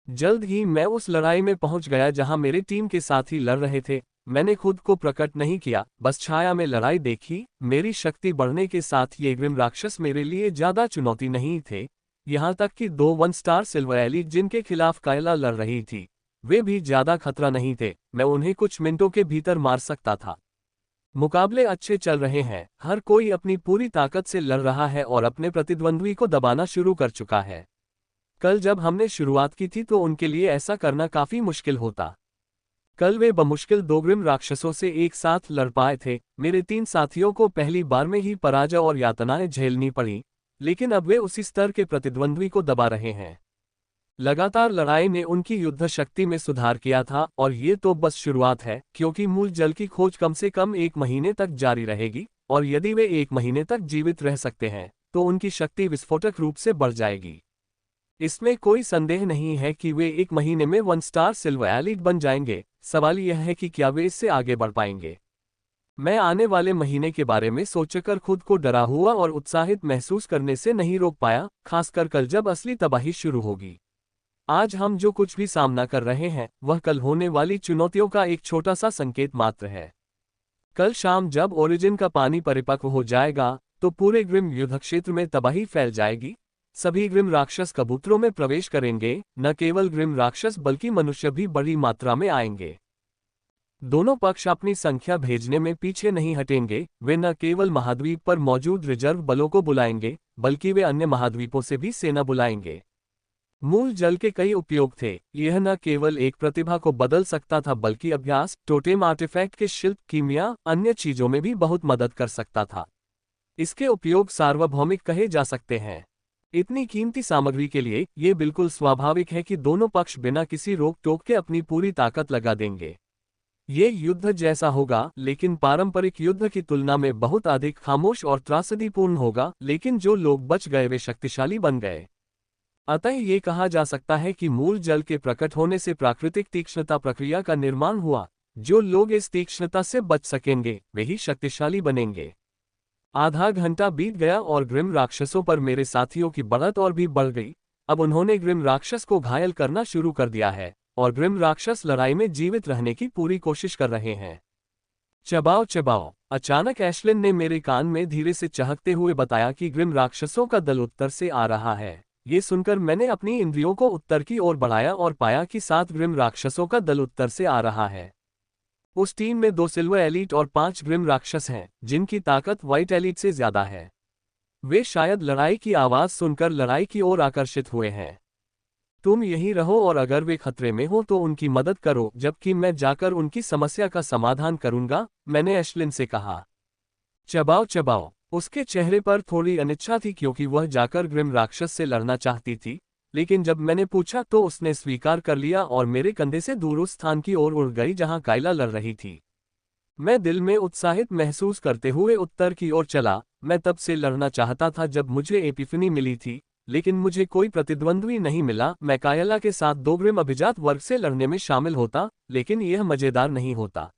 जल्द ही मैं उस लड़ाई में पहुंच गया जहां मेरे टीम के साथी लड़ रहे थे। मैंने खुद को प्रकट नहीं किया, बस छाया में लड़ाई देखी। मेरी शक्ति बढ़ने के साथ ये ग्रिम राक्षस मेरे लिए ज्यादा चुनौती नहीं थे। यहाँ तक कि 2 1 स्टार सिल्वर एलिट जिनके खिलाफ कायला लड़ रही थी, वे भी ज्यादा खतरा नहीं थे। मैं उन्हें कुछ मिनटों के भीतर मार सकता था। मुकाबले अच्छे चल रहे हैं, हर कोई अपनी पूरी ताकत से लड़ रहा है और अपने प्रतिद्वंद्वी को दबाना शुरू कर चुका है। कल जब हमने शुरुआत की थी तो उनके लिए ऐसा करना काफी मुश्किल होता। कल वे बमुश्किल 2 ग्रिम राक्षसों से एक साथ लड़ पाए थे। मेरे 3 साथियों को पहली बार में ही पराजय और यातनाएं झेलनी पड़ी, लेकिन अब वे उसी स्तर के प्रतिद्वंद्वी को दबा रहे हैं। लगातार लड़ाई ने उनकी युद्ध शक्ति में सुधार किया था और ये तो बस शुरुआत है, क्योंकि मूल जल की खोज कम से कम 1 महीने तक जारी रहेगी, और यदि वे 1 महीने तक जीवित रह सकते हैं तो उनकी शक्ति विस्फोटक रूप से बढ़ जाएगी। इसमें कोई संदेह नहीं है कि वे 1 महीने में 1 स्टार सिल्वर एलीट बन जाएंगे। सवाल यह है कि क्या वे इससे आगे बढ़ पाएंगे। मैं आने वाले महीने के बारे में सोचकर खुद को डरा हुआ और उत्साहित महसूस करने से नहीं रोक पाया, खासकर कल जब असली तबाही शुरू होगी। आज हम जो कुछ भी सामना कर रहे हैं वह कल होने वाली चुनौतियों का एक छोटा सा संकेत मात्र है। कल शाम जब ओरिजिन का पानी परिपक्व हो जाएगा तो पूरे ग्रिम युद्ध क्षेत्र में तबाही फैल जाएगी। सभी ग्रिम राक्षस कबूतरों में प्रवेश करेंगे। न केवल ग्रिम राक्षस बल्कि मनुष्य भी बड़ी मात्रा में आएंगे। दोनों पक्ष अपनी संख्या भेजने में पीछे नहीं हटेंगे। वे न केवल महाद्वीप पर मौजूद रिजर्व बलों को बुलाएंगे बल्कि वे अन्य महाद्वीपों से भी सेना बुलाएंगे। मूल जल के कई उपयोग थे। यह न केवल एक प्रतिभा को बदल सकता था बल्कि अभ्यास, टोटेम आर्टिफैक्ट के शिल्प, कीमिया, अन्य चीजों में भी बहुत मदद कर सकता था। इसके उपयोग सार्वभौमिक कहे जा सकते हैं। इतनी कीमती सामग्री के लिए ये बिल्कुल स्वाभाविक है कि दोनों पक्ष बिना किसी रोक टोक के अपनी पूरी ताकत लगा देंगे। ये युद्ध जैसा होगा, लेकिन पारंपरिक युद्ध की तुलना में बहुत अधिक खामोश और त्रासदीपूर्ण होगा। लेकिन जो लोग बच गए वे शक्तिशाली बन गए। अतः ये कहा जा सकता है कि मूल जल के प्रकट होने से प्राकृतिक तीक्ष्णता प्रक्रिया का निर्माण हुआ। जो लोग इस तीक्ष्णता से बच सकेंगे वे ही शक्तिशाली बनेंगे। आधा घंटा बीत गया और ग्रिम राक्षसों पर मेरे साथियों की बढ़त और भी बढ़ गई। अब उन्होंने ग्रिम राक्षस को घायल करना शुरू कर दिया है और ग्रिम राक्षस लड़ाई में जीवित रहने की पूरी कोशिश कर रहे हैं। चबाओ चबाओ। अचानक एशलिन ने मेरे कान में धीरे से चहकते हुए बताया कि ग्रिम राक्षसों का दल उत्तर से आ रहा है। ये सुनकर मैंने अपनी इंद्रियों को उत्तर की ओर बढ़ाया और पाया कि 7 ग्रिम राक्षसों का दल उत्तर से आ रहा है। उस टीम में 2 सिल्वर एलीट और 5 ग्रिम राक्षस हैं, जिनकी ताकत व्हाइट एलीट से ज्यादा है। वे शायद लड़ाई की आवाज सुनकर लड़ाई की ओर आकर्षित हुए हैं। तुम यहीं रहो और अगर वे खतरे में हो तो उनकी मदद करो, जबकि मैं जाकर उनकी समस्या का समाधान करूंगा, मैंने एशलिन से कहा। चबाओ चबाओ। उसके चेहरे पर थोड़ी अनिच्छा थी क्योंकि वह जाकर ग्रिम राक्षस से लड़ना चाहती थी, लेकिन जब मैंने पूछा तो उसने स्वीकार कर लिया और मेरे कंधे से दूर उस स्थान की ओर उड़ गई जहां काइला लड़ रही थी। मैं दिल में उत्साहित महसूस करते हुए उत्तर की ओर चला। मैं तब से लड़ना चाहता था जब मुझे एपिफनी मिली थी, लेकिन मुझे कोई प्रतिद्वंद्वी नहीं मिला। मैं काइला के साथ 2 ग्रिम अभिजात वर्ग से लड़ने में शामिल होता, लेकिन यह मजेदार नहीं होता।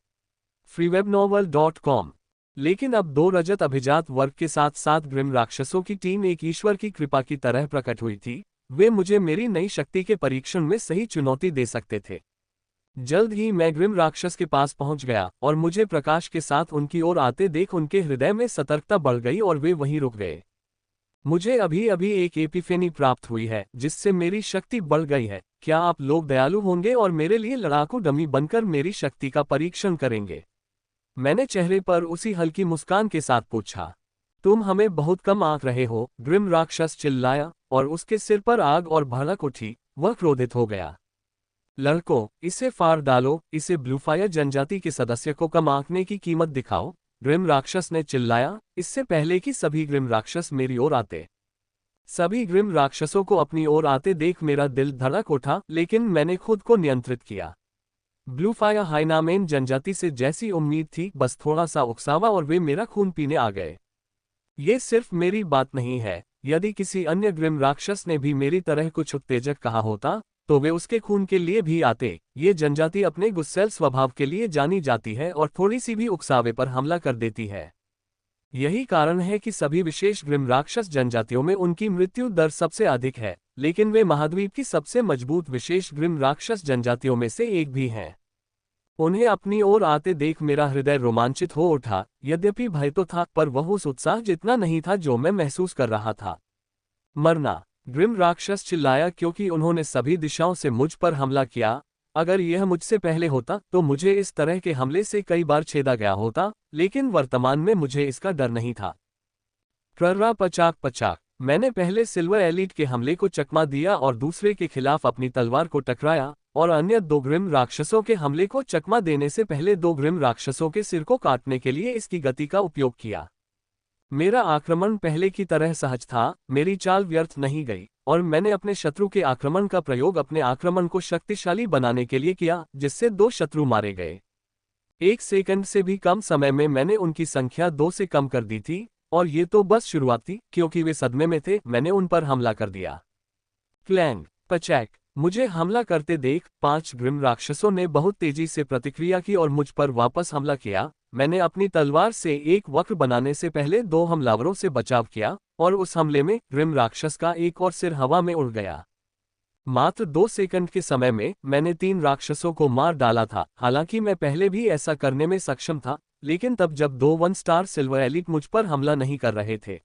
freewebnovel.com। लेकिन अब 2 रजत अभिजात वर्ग के साथ 7 ग्रिम राक्षसों की टीम एक ईश्वर की कृपा की तरह प्रकट हुई थी। वे मुझे मेरी नई शक्ति के परीक्षण में सही चुनौती दे सकते थे। जल्द ही मैं ग्रिम राक्षस के पास पहुंच गया और मुझे प्रकाश के साथ उनकी ओर आते देख उनके हृदय में सतर्कता बढ़ गई और वे वहीं रुक गए। मुझे अभी अभी एक एपिफेनी प्राप्त हुई है जिससे मेरी शक्ति बढ़ गई है। क्या आप लोग दयालु होंगे और मेरे लिए लड़ाकू डमी बनकर मेरी शक्ति का परीक्षण करेंगे? मैंने चेहरे पर उसी हल्की मुस्कान के साथ पूछा। तुम हमें बहुत कम आंक रहे हो, ग्रिम राक्षस चिल्लाया और उसके सिर पर आग और भड़क उठी। वह क्रोधित हो गया। लड़कों, इसे फाड़ डालो, इसे ब्लूफायर जनजाति के सदस्य को कम आंकने की कीमत दिखाओ, ग्रिम राक्षस ने चिल्लाया, इससे पहले कि सभी ग्रिम राक्षस मेरी ओर आते। सभी ग्रिम राक्षसों को अपनी ओर आते देख मेरा दिल धड़क उठा, लेकिन मैंने खुद को नियंत्रित किया। ब्लूफायर हाइनामेन जनजाति से जैसी उम्मीद थी, बस थोड़ा सा उकसावा और वे मेरा खून पीने आ गए। ये सिर्फ मेरी बात नहीं है। यदि किसी अन्य ग्रिम राक्षस ने भी मेरी तरह कुछ उत्तेजक कहा होता तो वे उसके खून के लिए भी आते। ये जनजाति अपने गुस्सैल स्वभाव के लिए जानी जाती है और थोड़ी सी भी उकसावे पर हमला कर देती है। यही कारण है कि सभी विशेष ग्रिम राक्षस जनजातियों में उनकी मृत्यु दर सबसे अधिक है, लेकिन वे महाद्वीप की सबसे मजबूत विशेष ग्रिम राक्षस जनजातियों में से एक भी हैं। उन्हें अपनी ओर आते देख मेरा हृदय रोमांचित हो उठा। यद्यपि भय तो था, पर वह उस उत्साह जितना नहीं था जो मैं महसूस कर रहा था। मरना, ग्रिम राक्षस चिल्लाया क्योंकि उन्होंने सभी दिशाओं से मुझ पर हमला किया। अगर यह मुझसे पहले होता तो मुझे इस तरह के हमले से कई बार छेदा गया होता, लेकिन वर्तमान में मुझे इसका डर नहीं था। ट्रर्रा पचाक पचाक। मैंने पहले सिल्वर एलीट के हमले को चकमा दिया और दूसरे के खिलाफ अपनी तलवार को टकराया और अन्य 2 ग्रिम राक्षसों के हमले को चकमा देने से पहले 2 ग्रिम राक्षसों के सिर को काटने के लिए इसकी गति का उपयोग किया। मेरा आक्रमण पहले की तरह सहज था, मेरी चाल व्यर्थ नहीं गई, और मैंने अपने शत्रु के आक्रमण का प्रयोग अपने आक्रमण को शक्तिशाली बनाने के लिए किया, जिससे 2 शत्रु मारे गए। 1 सेकंड से भी कम समय में मैंने उनकी संख्या 2 से कम कर दी थी, और ये तो बस शुरुआत थी, क्योंकि वे सदमे में थे, मैंने उन पर हमला कर दिया। क्लैंग पचैक, मुझे हमला करते देख 5 ग्रिम राक्षसों ने बहुत तेजी से प्रतिक्रिया की और मुझ पर वापस हमला किया। मैंने अपनी तलवार से एक वक्र बनाने से पहले 2 हमलावरों से बचाव किया, और उस हमले में ग्रिम राक्षस का एक और सिर हवा में उड़ गया। मात्र 2 सेकंड के समय में मैंने 3 राक्षसों को मार डाला था। हालांकि मैं पहले भी ऐसा करने में सक्षम था, लेकिन तब जब 2 1 स्टार सिल्वर एलिट मुझ पर हमला नहीं कर रहे थे।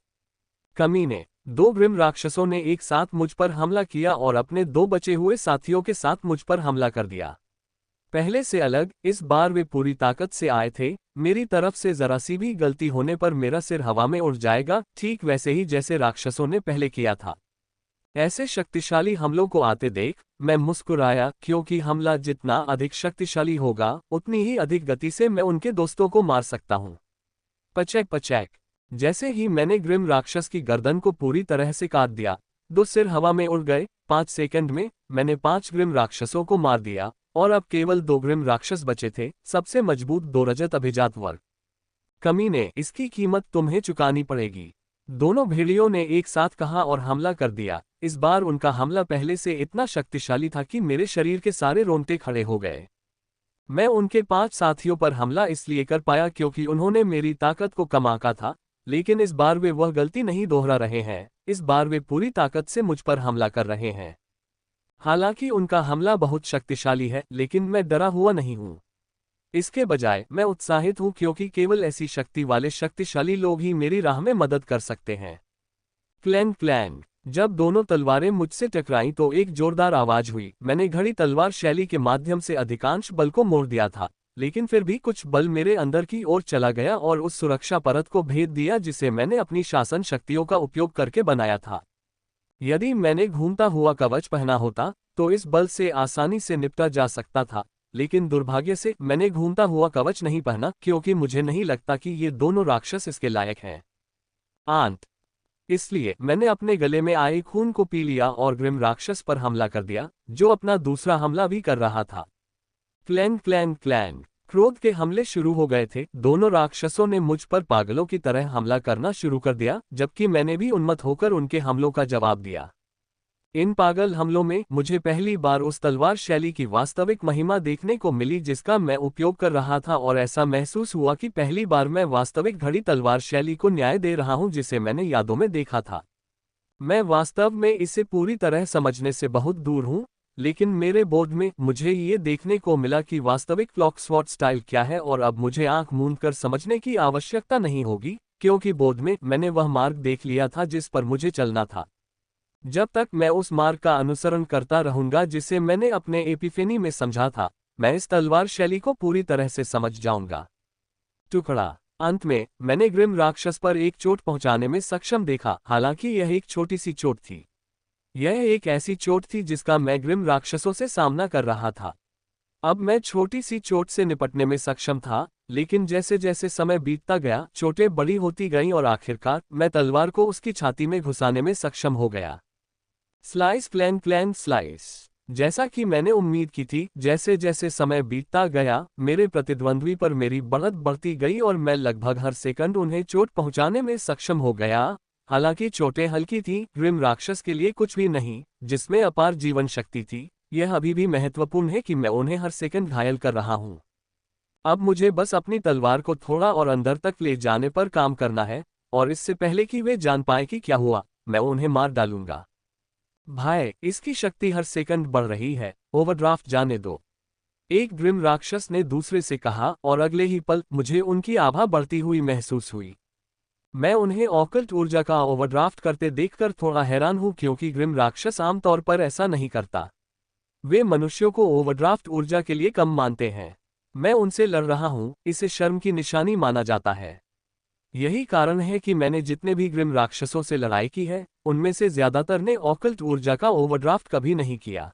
कमीने, 2 ग्रिम राक्षसों ने एक साथ मुझ पर हमला किया और अपने 2 बचे हुए साथियों के साथ मुझ पर हमला कर दिया। पहले से अलग, इस बार वे पूरी ताकत से आए थे। मेरी तरफ से जरा सी भी गलती होने पर मेरा सिर हवा में उड़ जाएगा, ठीक वैसे ही जैसे राक्षसों ने पहले किया था। ऐसे शक्तिशाली हमलों को आते देख मैं मुस्कुराया, क्योंकि हमला जितना अधिक शक्तिशाली होगा, उतनी ही अधिक गति से मैं उनके दोस्तों को मार सकता हूँ। पचैक पचैक, जैसे ही मैंने ग्रिम राक्षस की गर्दन को पूरी तरह से काट दिया, 2 सिर हवा में उड़ गए। 5 सेकंड में मैंने 5 ग्रिम राक्षसों को मार दिया, और अब केवल 2 ग्रिम राक्षस बचे थे, सबसे मजबूत 2 रजत अभिजात वर्ग। कमीने, इसकी कीमत तुम्हें चुकानी पड़ेगी। दोनों भेड़ियों ने एक साथ कहा और हमला कर दिया। इस बार उनका हमला पहले से इतना शक्तिशाली था कि मेरे शरीर के सारे रोंगटे खड़े हो गए। मैं उनके 5 साथियों पर हमला इसलिए कर पाया क्योंकि उन्होंने मेरी ताकत को कम आंका था, लेकिन इस बार वे वह गलती नहीं दोहरा रहे हैं। इस बार वे पूरी ताकत से मुझ पर हमला कर रहे हैं। हालांकि उनका हमला बहुत शक्तिशाली है, लेकिन मैं डरा हुआ नहीं हूं। इसके बजाय मैं उत्साहित हूं, क्योंकि केवल ऐसी शक्ति वाले शक्तिशाली लोग ही मेरी राह में मदद कर सकते हैं। क्लैंग क्लैंग, जब दोनों तलवारें मुझसे टकराईं तो एक जोरदार आवाज हुई। मैंने घड़ी तलवार शैली के माध्यम से अधिकांश बल को मोड़ दिया था, लेकिन फिर भी कुछ बल मेरे अंदर की ओर चला गया और उस सुरक्षा परत को भेद दिया जिसे मैंने अपनी शासन शक्तियों का उपयोग करके बनाया था। यदि मैंने घूमता हुआ कवच पहना होता तो इस बल से आसानी से निपटा जा सकता था, लेकिन दुर्भाग्य से मैंने घूमता हुआ कवच नहीं पहना, क्योंकि मुझे नहीं लगता कि ये दोनों राक्षस इसके लायक हैं। आंत, इसलिए मैंने अपने गले में आए खून को पी लिया और ग्रिम राक्षस पर हमला कर दिया, जो अपना दूसरा हमला भी कर रहा था। क्लैंग क्लैंग क्लैंग, क्रोध के हमले शुरू हो गए थे। दोनों राक्षसों ने मुझ पर पागलों की तरह हमला करना शुरू कर दिया, जबकि मैंने भी उन्मत्त होकर उनके हमलों का जवाब दिया। इन पागल हमलों में मुझे पहली बार उस तलवार शैली की वास्तविक महिमा देखने को मिली जिसका मैं उपयोग कर रहा था, और ऐसा महसूस हुआ कि पहली बार मैं वास्तविक घड़ी तलवार शैली को न्याय दे रहा हूं जिसे मैंने यादों में देखा था। मैं वास्तव में इसे पूरी तरह समझने से बहुत दूर हूं, लेकिन मेरे बोध में मुझे ये देखने को मिला कि वास्तविक क्लॉकस्वॉट स्टाइल क्या है, और अब मुझे आंख मूंद कर समझने की आवश्यकता नहीं होगी, क्योंकि बोध में मैंने वह मार्ग देख लिया था जिस पर मुझे चलना था। जब तक मैं उस मार्ग का अनुसरण करता रहूंगा जिसे मैंने अपने एपिफेनी में समझा था, मैं इस तलवार शैली को पूरी तरह से समझ जाऊंगा। टुकड़ा, अंत में मैंने ग्रिम राक्षस पर एक चोट पहुंचाने में सक्षम देखा। हालांकि यह एक छोटी सी चोट थी। यह एक ऐसी चोट थी जिसका मैं ग्रिम राक्षसों से सामना कर रहा था। अब मैं छोटी सी चोट से निपटने में सक्षम था, लेकिन जैसे जैसे समय बीतता गया चोटें बड़ी होती गईं और आखिरकार मैं तलवार को उसकी छाती में घुसाने में सक्षम हो गया। स्लाइस क्लैंग क्लैंग स्लाइस, जैसा कि मैंने उम्मीद की थी, जैसे जैसे समय बीतता गया मेरे प्रतिद्वंद्वी पर मेरी बढ़त बढ़ती गई और मैं लगभग हर सेकंड उन्हें चोट पहुंचाने में सक्षम हो गया। हालांकि चोटें हल्की थीं, ग्रिम राक्षस के लिए कुछ भी नहीं, जिसमें अपार जीवन शक्ति थी। यह अभी भी महत्वपूर्ण है कि मैं उन्हें हर सेकंड घायल कर रहा हूं। अब मुझे बस अपनी तलवार को थोड़ा और अंदर तक ले जाने पर काम करना है, और इससे पहले कि वे जान पाएं कि क्या हुआ, मैं उन्हें मार डालूंगा। भाई, इसकी शक्ति हर सेकंड बढ़ रही है, ओवरड्राफ्ट जाने दो, एक ग्रिम राक्षस ने दूसरे से कहा, और अगले ही पल मुझे उनकी आभा बढ़ती हुई महसूस हुई। मैं उन्हें ऑकल्ट ऊर्जा का ओवरड्राफ्ट करते देखकर थोड़ा हैरान हूं, क्योंकि ग्रिम राक्षस आमतौर पर ऐसा नहीं करता। वे मनुष्यों को ओवरड्राफ्ट ऊर्जा के लिए कम मानते हैं। मैं उनसे लड़ रहा हूं, इसे शर्म की निशानी माना जाता है। यही कारण है कि मैंने जितने भी ग्रिम राक्षसों से लड़ाई की है, उनमें से ज्यादातर ने ऑकल्ट ऊर्जा का ओवरड्राफ्ट कभी नहीं किया।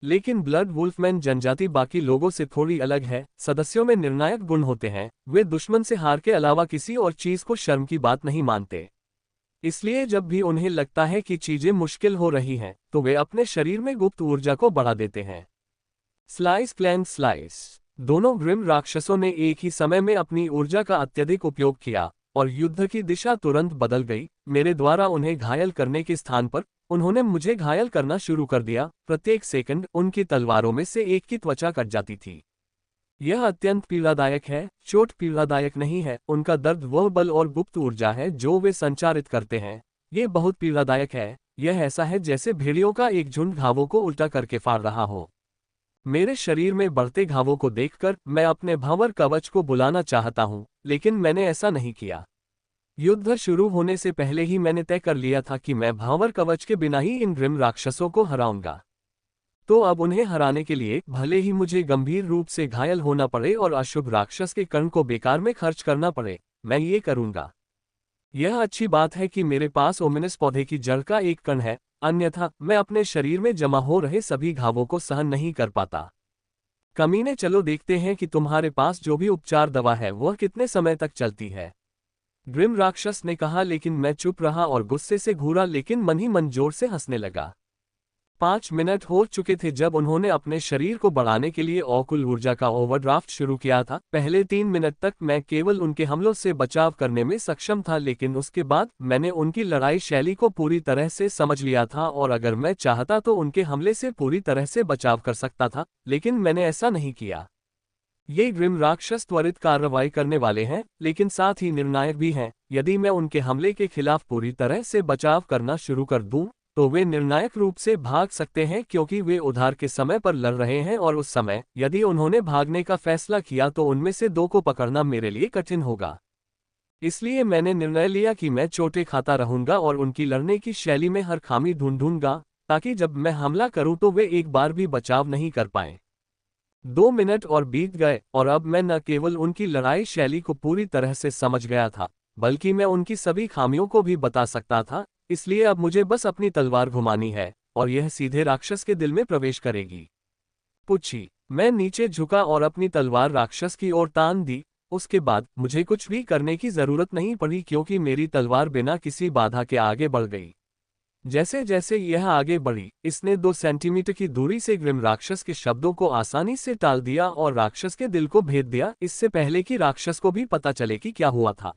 लेकिन ब्लड वुल्फमैन जनजाति बाकी लोगों से थोड़ी अलग है। सदस्यों में निर्णायक गुण होते हैं, वे दुश्मन से हार के अलावा किसी और चीज को शर्म की बात नहीं मानते। इसलिए जब भी उन्हें लगता है कि चीजें मुश्किल हो रही हैं, तो वे अपने शरीर में गुप्त ऊर्जा को बढ़ा देते हैं। Slice clan slice. दोनों ग्रिम राक्षसों ने एक ही समय में अपनी ऊर्जा का अत्यधिक उपयोग किया और युद्ध की दिशा तुरंत बदल गई। मेरे द्वारा उन्हें घायल करने के स्थान पर उन्होंने मुझे घायल करना शुरू कर दिया। प्रत्येक सेकंड उनकी तलवारों में से एक की त्वचा कट जाती थी। यह अत्यंत पीड़ादायक है। चोट पीड़ादायक नहीं है, उनका दर्द वह बल और गुप्त ऊर्जा है जो वे संचारित करते हैं। ये बहुत पीड़ादायक है। यह ऐसा है जैसे भेड़ियों का एक झुंड घावों को उल्टा करके फाड़ रहा हो। मेरे शरीर में बढ़ते घावों को देखकर मैं अपने भंवर कवच को बुलाना चाहता हूं, लेकिन मैंने ऐसा नहीं किया। युद्ध शुरू होने से पहले ही मैंने तय कर लिया था कि मैं भंवर कवच के बिना ही इन ग्रिम राक्षसों को हराऊंगा। तो अब उन्हें हराने के लिए भले ही मुझे गंभीर रूप से घायल होना पड़े और अशुभ राक्षस के कण को बेकार में खर्च करना पड़े, मैं ये करूंगा। यह अच्छी बात है कि मेरे पास ओमिनस पौधे की जड़ का एक कण है, अन्यथा मैं अपने शरीर में जमा हो रहे सभी घावों को सहन नहीं कर पाता। कमीने, चलो देखते हैं कि तुम्हारे पास जो भी उपचार दवा है वह कितने समय तक चलती है। ग्रिम राक्षस ने कहा, लेकिन मैं चुप रहा और गुस्से से घूरा, लेकिन मन ही मन जोर से हंसने लगा। 5 मिनट हो चुके थे जब उन्होंने अपने शरीर को बढ़ाने के लिए ऑकुल ऊर्जा का ओवरड्राफ्ट शुरू किया था। पहले 3 मिनट तक मैं केवल उनके हमलों से बचाव करने में सक्षम था, लेकिन उसके बाद मैंने उनकी लड़ाई शैली को पूरी तरह से समझ लिया था और अगर मैं चाहता तो उनके हमले से पूरी तरह से बचाव कर सकता था, लेकिन मैंने ऐसा नहीं किया। ये ग्रिम राक्षस त्वरित कार्रवाई करने वाले हैं, लेकिन साथ ही निर्णायक भी हैं। यदि मैं उनके हमले के खिलाफ पूरी तरह से बचाव करना शुरू कर दूं, तो वे निर्णायक रूप से भाग सकते हैं क्योंकि वे उधार के समय पर लड़ रहे हैं और उस समय यदि उन्होंने भागने का फैसला किया तो उनमें से 2 को पकड़ना मेरे लिए कठिन होगा। इसलिए मैंने निर्णय लिया कि मैं चोटें खाता रहूंगा और उनकी लड़ने की शैली में हर खामी ढूंढूंगा, ताकि जब मैं हमला करूं तो वे एक बार भी बचाव नहीं कर पाएं। 2 मिनट और बीत गए और अब मैं न केवल उनकी लड़ाई शैली को पूरी तरह से समझ गया था, बल्कि मैं उनकी सभी खामियों को भी बता सकता था। इसलिए अब मुझे बस अपनी तलवार घुमानी है और यह सीधे राक्षस के दिल में प्रवेश करेगी। पुच्छी। मैं नीचे झुका और अपनी तलवार राक्षस की ओर तान दी। उसके बाद मुझे कुछ भी करने की जरूरत नहीं पड़ी क्योंकि मेरी तलवार बिना किसी बाधा के आगे बढ़ गई। जैसे जैसे यह आगे बढ़ी, इसने 2 सेंटीमीटर की दूरी से ग्रिम राक्षस के शब्दों को आसानी से टाल दिया और राक्षस के दिल को भेद दिया, इससे पहले कि राक्षस को भी पता चले कि क्या हुआ था।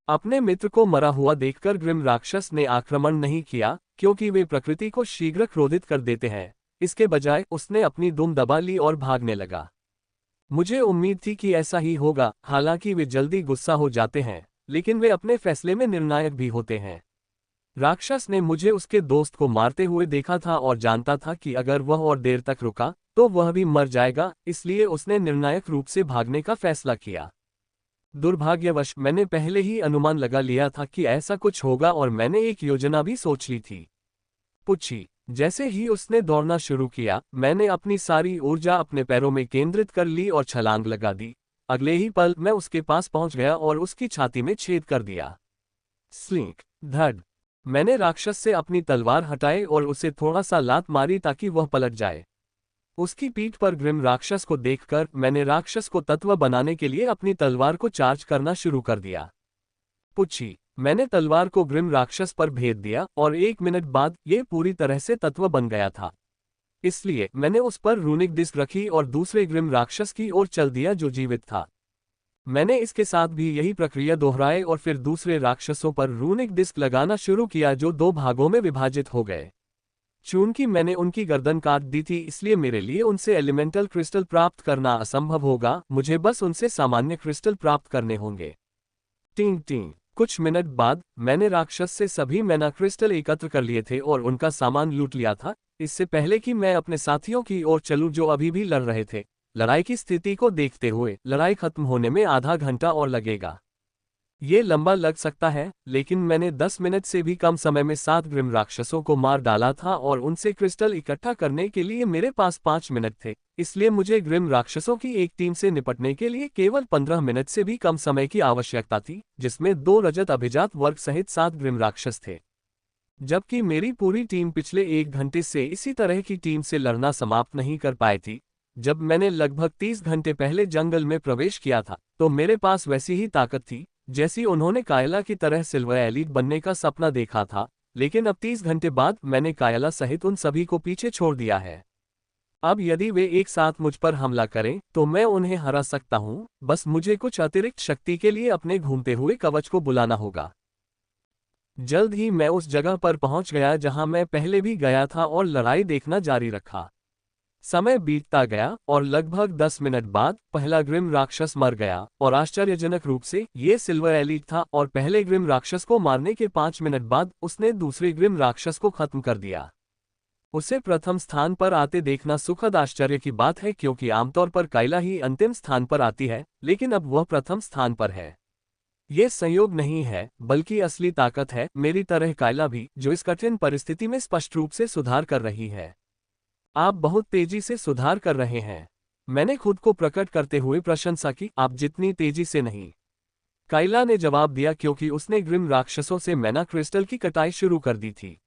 अपने मित्र को मरा हुआ देखकर ग्रिम राक्षस ने आक्रमण नहीं किया, क्योंकि वे प्रकृति को शीघ्र क्रोधित कर देते हैं। इसके बजाय उसने अपनी दुम दबा ली और भागने लगा। मुझे उम्मीद थी कि ऐसा ही होगा, हालांकि वे जल्दी गुस्सा हो जाते हैं, लेकिन वे अपने फैसले में निर्णायक भी होते हैं। राक्षस ने मुझे उसके दोस्त को मारते हुए देखा था और जानता था कि अगर वह और देर तक रुका तो वह भी मर जाएगा, इसलिए उसने निर्णायक रूप से भागने का फैसला किया। दुर्भाग्यवश मैंने पहले ही अनुमान लगा लिया था कि ऐसा कुछ होगा और मैंने एक योजना भी सोच ली थी। पुच्छी। जैसे ही उसने दौड़ना शुरू किया, मैंने अपनी सारी ऊर्जा अपने पैरों में केंद्रित कर ली और छलांग लगा दी। अगले ही पल मैं उसके पास पहुंच गया और उसकी छाती में छेद कर दिया। स्लिंक। धड़। मैंने राक्षस से अपनी तलवार हटाई और उसे थोड़ा सा लात मारी ताकि वह पलट जाए। उसकी पीठ पर ग्रिम राक्षस को देखकर मैंने राक्षस को तत्व बनाने के लिए अपनी तलवार को चार्ज करना शुरू कर दिया। पुच्छी। मैंने तलवार को ग्रिम राक्षस पर भेद दिया और 1 मिनट बाद यह पूरी तरह से तत्व बन गया था। इसलिए मैंने उस पर रूनिक डिस्क रखी और दूसरे ग्रिम राक्षस की ओर चल दिया जो जीवित था। मैंने इसके साथ भी यही प्रक्रिया दोहराई और फिर दूसरे राक्षसों पर रूनिक डिस्क लगाना शुरू किया जो 2 भागों में विभाजित हो गए। चूंकि मैंने उनकी गर्दन काट दी थी, इसलिए मेरे लिए उनसे एलिमेंटल क्रिस्टल प्राप्त करना असंभव होगा, मुझे बस उनसे सामान्य क्रिस्टल प्राप्त करने होंगे। टिंग टिंग। कुछ मिनट बाद मैंने राक्षस से सभी मैना क्रिस्टल एकत्र कर लिए थे और उनका सामान लूट लिया था, इससे पहले कि मैं अपने साथियों की ओर चलूं जो अभी भी लड़ रहे थे। लड़ाई की स्थिति को देखते हुए लड़ाई खत्म होने में आधा घंटा और लगेगा। ये लंबा लग सकता है, लेकिन मैंने 10 मिनट से भी कम समय में 7 ग्रिम राक्षसों को मार डाला था और उनसे क्रिस्टल इकट्ठा करने के लिए मेरे पास 5 मिनट थे। इसलिए मुझे ग्रिम राक्षसों की एक टीम से निपटने के लिए केवल 15 मिनट से भी कम समय की आवश्यकता थी, जिसमें 2 रजत अभिजात वर्ग सहित 7 ग्रिम राक्षस थे। जबकि मेरी पूरी टीम पिछले 1 घंटे से इसी तरह की टीम से लड़ना समाप्त नहीं कर पाई थी। जब मैंने लगभग 30 घंटे पहले जंगल में प्रवेश किया था तो मेरे पास वैसी ही ताकत थी जैसी उन्होंने कायला की तरह सिल्वर एलीट बनने का सपना देखा था, लेकिन अब 30 घंटे बाद मैंने कायला सहित उन सभी को पीछे छोड़ दिया है। अब यदि वे एक साथ मुझ पर हमला करें तो मैं उन्हें हरा सकता हूं, बस मुझे कुछ अतिरिक्त शक्ति के लिए अपने घूमते हुए कवच को बुलाना होगा। जल्द ही मैं उस जगह पर पहुंच गया जहां मैं पहले भी गया था और लड़ाई देखना जारी रखा। समय बीतता गया और लगभग 10 मिनट बाद पहला ग्रिम राक्षस मर गया और आश्चर्यजनक रूप से ये सिल्वर एलीट था और पहले ग्रिम राक्षस को मारने के 5 मिनट बाद उसने दूसरे ग्रिम राक्षस को खत्म कर दिया। उसे प्रथम स्थान पर आते देखना सुखद आश्चर्य की बात है, क्योंकि आमतौर पर कायला ही अंतिम स्थान पर आती है, लेकिन अब वह प्रथम स्थान पर है। ये संयोग नहीं है बल्कि असली ताकत है, मेरी तरह कायला भी, जो इस कठिन परिस्थिति में स्पष्ट रूप से सुधार कर रही है। आप बहुत तेजी से सुधार कर रहे हैं, मैंने खुद को प्रकट करते हुए प्रशंसा की। आप जितनी तेजी से नहीं, कायला ने जवाब दिया, क्योंकि उसने ग्रिम राक्षसों से मैना क्रिस्टल की कटाई शुरू कर दी थी।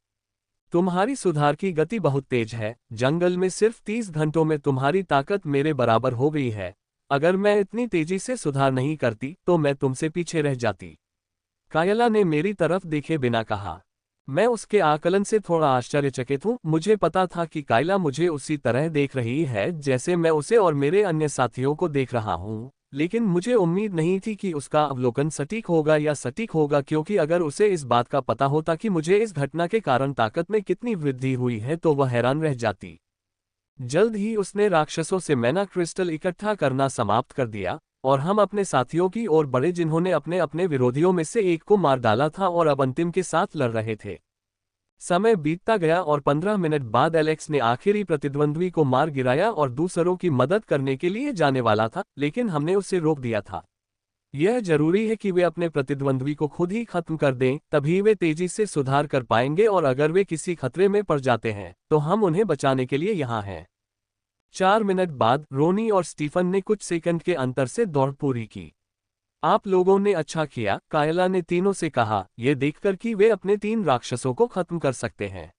तुम्हारी सुधार की गति बहुत तेज है, जंगल में सिर्फ 30 घंटों में तुम्हारी ताकत मेरे बराबर हो गई है। अगर मैं इतनी तेजी से सुधार नहीं करती तो मैं तुमसे पीछे रह जाती, कायला ने मेरी तरफ देखे बिना कहा। मैं उसके आकलन से थोड़ा आश्चर्यचकित हूँ। मुझे पता था कि कायला मुझे उसी तरह देख रही है जैसे मैं उसे और मेरे अन्य साथियों को देख रहा हूँ, लेकिन मुझे उम्मीद नहीं थी कि उसका अवलोकन सटीक होगा या सटीक होगा, क्योंकि अगर उसे इस बात का पता होता कि मुझे इस घटना के कारण ताकत में कितनी वृद्धि हुई है तो वह हैरान रह जाती। जल्द ही उसने राक्षसों से मैना क्रिस्टल इकट्ठा करना समाप्त कर दिया और हम अपने साथियों की ओर बढ़े जिन्होंने अपने अपने विरोधियों में से एक को मार डाला था और अब अंतिम के साथ लड़ रहे थे। समय बीतता गया और 15 मिनट बाद एलेक्स ने आखिरी प्रतिद्वंद्वी को मार गिराया और दूसरों की मदद करने के लिए जाने वाला था, लेकिन हमने उसे रोक दिया था। यह जरूरी है कि वे अपने प्रतिद्वंद्वी को खुद ही खत्म कर दें, तभी वे तेजी से सुधार कर पाएंगे और अगर वे किसी खतरे में पड़ जाते हैं तो हम उन्हें बचाने के लिए यहाँ हैं। 4 मिनट बाद रोनी और स्टीफन ने कुछ सेकंड के अंतर से दौड़ पूरी की। आप लोगों ने अच्छा किया, कायला ने तीनों से कहा, यह देखकर कि वे अपने 3 राक्षसों को खत्म कर सकते हैं।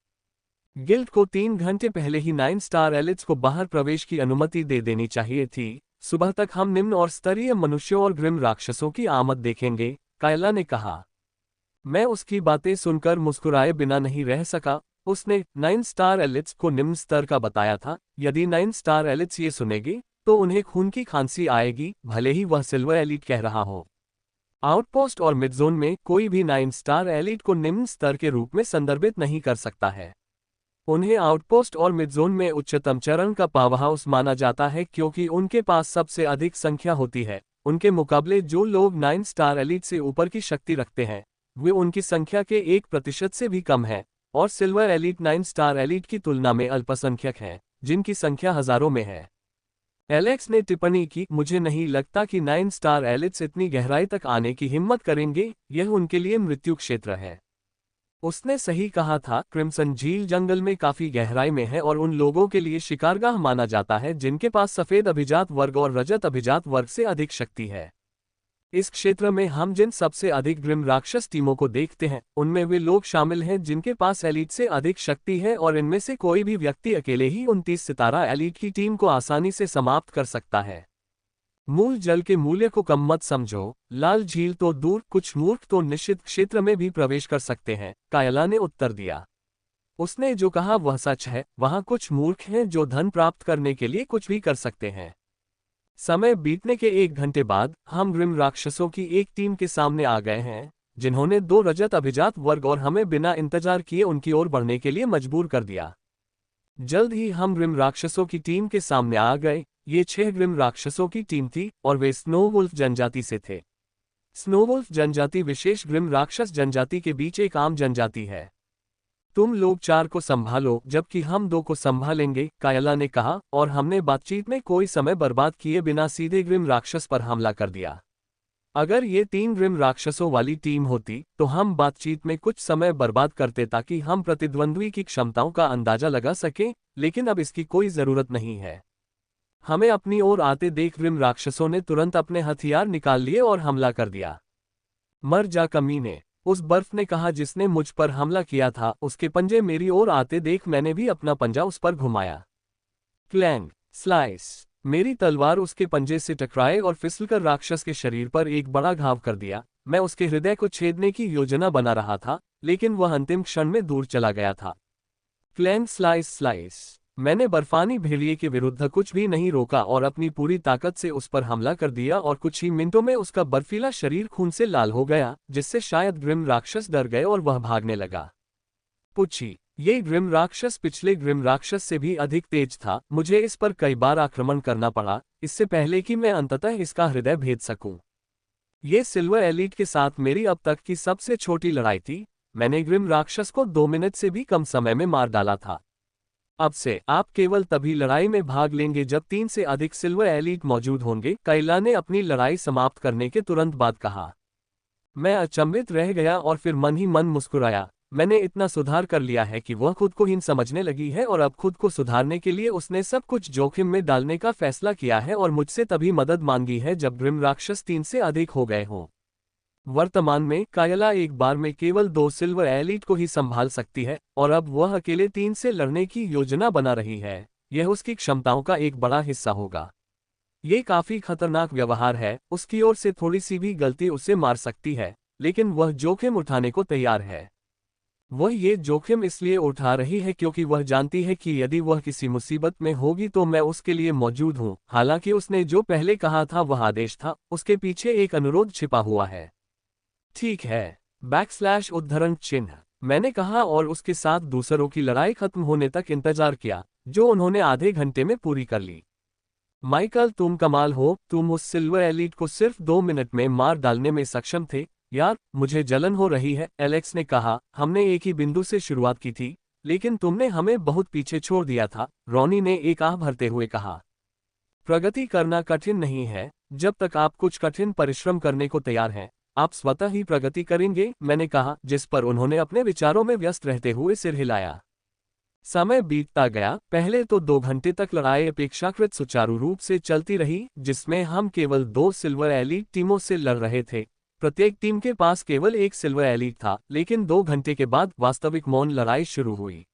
गिल्ड को 3 घंटे पहले ही 9 स्टार एलिट्स को बाहर प्रवेश की अनुमति दे देनी चाहिए थी। सुबह तक हम निम्न और स्तरीय मनुष्यों और ग्रिम राक्षसों की आमद देखेंगे, कायला ने कहा। मैं उसकी बातें सुनकर मुस्कुराए बिना नहीं रह सका। उसने 9 स्टार एलिट्स को निम्न स्तर का बताया था। यदि 9 स्टार एलिट्स ये सुनेगी तो उन्हें खून की खांसी आएगी, भले ही वह सिल्वर एलिट कह रहा हो। आउटपोस्ट और मिडजोन में कोई भी 9 स्टार एलिट को निम्न स्तर के रूप में संदर्भित नहीं कर सकता है। उन्हें आउटपोस्ट और मिडजोन में उच्चतम चरण का पावर हाउस माना जाता है, क्योंकि उनके पास सबसे अधिक संख्या होती है। उनके मुकाबले जो लोग 9 स्टार एलिट से ऊपर की शक्ति रखते हैं वे उनकी संख्या के 1% से भी कम है, और सिल्वर एलिट 9 स्टार एलिट की तुलना में अल्पसंख्यक हैं, जिनकी संख्या हजारों में है। एलेक्स ने टिप्पणी की, मुझे नहीं लगता कि 9 स्टार एलिट्स इतनी गहराई तक आने की हिम्मत करेंगे, यह उनके लिए मृत्यु क्षेत्र है। उसने सही कहा था, क्रिम्सन झील जंगल में काफी गहराई में है और उन लोगों के लिए शिकारगाह माना जाता है जिनके पास सफेद अभिजात वर्ग और रजत अभिजात वर्ग से अधिक शक्ति है। इस क्षेत्र में हम जिन सबसे अधिक ग्रिम राक्षस टीमों को देखते हैं उनमें वे लोग शामिल हैं जिनके पास एलीट से अधिक शक्ति है, और इनमें से कोई भी व्यक्ति अकेले ही 29 सितारा एलीट की टीम को आसानी से समाप्त कर सकता है। मूल जल के मूल्य को कम मत समझो, लाल झील तो दूर, कुछ मूर्ख तो निश्चित क्षेत्र में भी प्रवेश कर सकते हैं, कायला ने उत्तर दिया। उसने जो कहा वह सच है, वहां कुछ मूर्ख हैं जो धन प्राप्त करने के लिए कुछ भी कर सकते हैं। समय बीतने के 1 घंटे बाद हम ग्रिम राक्षसों की एक टीम के सामने आ गए हैं, जिन्होंने 2 रजत अभिजात वर्ग और हमें बिना इंतजार किए उनकी ओर बढ़ने के लिए मजबूर कर दिया। जल्द ही हम ग्रिम राक्षसों की टीम के सामने आ गए। ये 6 ग्रिम राक्षसों की टीम थी और वे स्नोवुल्फ जनजाति से थे। स्नोवुल्फ जनजाति विशेष ग्रिम राक्षस जनजाति के बीच एक आम जनजाति है। तुम लोग 4 को संभालो जबकि हम 2 को संभालेंगे, कायला ने कहा, और हमने बातचीत में कोई समय बर्बाद किए बिना सीधे ग्रिम राक्षस पर हमला कर दिया। अगर ये 3 ग्रिम राक्षसों वाली टीम होती तो हम बातचीत में कुछ समय बर्बाद करते ताकि हम प्रतिद्वंद्वी की क्षमताओं का अंदाजा लगा सकें, लेकिन अब इसकी कोई जरूरत नहीं है। हमें अपनी ओर आते देख ग्रिम राक्षसों ने तुरंत अपने हथियार निकाल लिए और हमला कर दिया। मर जा कमीने, उस बर्फ ने कहा जिसने मुझ पर हमला किया था। उसके पंजे मेरी ओर आते देख मैंने भी अपना पंजा उस पर घुमाया। Clang, slice. मेरी तलवार उसके पंजे से टकराए और फिसलकर राक्षस के शरीर पर एक बड़ा घाव कर दिया। मैं उसके हृदय को छेदने की योजना बना रहा था, लेकिन वह अंतिम क्षण में दूर चला गया था। Clang, slice slice. मैंने बर्फानी भेड़िए के विरुद्ध कुछ भी नहीं रोका और अपनी पूरी ताकत से उस पर हमला कर दिया और कुछ ही मिनटों में उसका बर्फीला शरीर खून से लाल हो गया, जिससे शायद ग्रिम राक्षस डर गए और वह भागने लगा। पूछी, ये ग्रिम राक्षस पिछले ग्रिम राक्षस से भी अधिक तेज था। मुझे इस पर कई बार आक्रमण करना पड़ा, इससे पहले कि मैं अंततः इसका हृदय भेद सकूं। ये सिल्वर एलीट के साथ मेरी अब तक की सबसे छोटी लड़ाई थी। मैंने ग्रिम राक्षस को 2 मिनट से भी कम समय में मार डाला था। अब से आप केवल तभी लड़ाई में भाग लेंगे जब 3 से अधिक सिल्वर एलीट मौजूद होंगे, काइला ने अपनी लड़ाई समाप्त करने के तुरंत बाद कहा। मैं अचंभित रह गया और फिर मन ही मन मुस्कुराया। मैंने इतना सुधार कर लिया है कि वह खुद को हीन समझने लगी है और अब खुद को सुधारने के लिए उसने सब कुछ जोखिम में डालने का फैसला किया है और मुझसे तभी मदद मांगी है जब ग्रिम राक्षस 3 से अधिक हो गए हों। वर्तमान में कायला एक बार में केवल 2 सिल्वर एलीट को ही संभाल सकती है और अब वह अकेले 3 से लड़ने की योजना बना रही है। यह उसकी क्षमताओं का एक बड़ा हिस्सा होगा। ये काफी खतरनाक व्यवहार है। उसकी ओर से थोड़ी सी भी गलती उसे मार सकती है, लेकिन वह जोखिम उठाने को तैयार है। वह ये जोखिम इसलिए उठा रही है क्योंकि वह जानती है कि यदि वह किसी मुसीबत में होगी तो मैं उसके लिए मौजूद हूं। हालांकि उसने जो पहले कहा था वह आदेश था, उसके पीछे एक अनुरोध छिपा हुआ है। ठीक है, \उद्धरण चिन्ह, मैंने कहा और उसके साथ दूसरों की लड़ाई खत्म होने तक इंतजार किया, जो उन्होंने आधे घंटे में पूरी कर ली। माइकल, तुम कमाल हो, तुम उस सिल्वर एलीट को सिर्फ 2 मिनट में मार डालने में सक्षम थे। यार, मुझे जलन हो रही है, एलेक्स ने कहा। हमने एक ही बिंदु से शुरुआत की थी, लेकिन तुमने हमें बहुत पीछे छोड़ दिया था, रॉनी ने एक आह भरते हुए कहा। प्रगति करना कठिन नहीं है। जब तक आप कुछ कठिन परिश्रम करने को तैयार हैं, आप स्वतः ही प्रगति करेंगे, मैंने कहा, जिस पर उन्होंने अपने विचारों में व्यस्त रहते हुए सिर हिलाया। समय बीतता गया। पहले तो 2 घंटे तक लड़ाई अपेक्षाकृत सुचारू रूप से चलती रही, जिसमें हम केवल 2 सिल्वर एलीट टीमों से लड़ रहे थे। प्रत्येक टीम के पास केवल एक सिल्वर एलीट था, लेकिन 2 घंटे के बाद वास्तविक मौन लड़ाई शुरू हुई।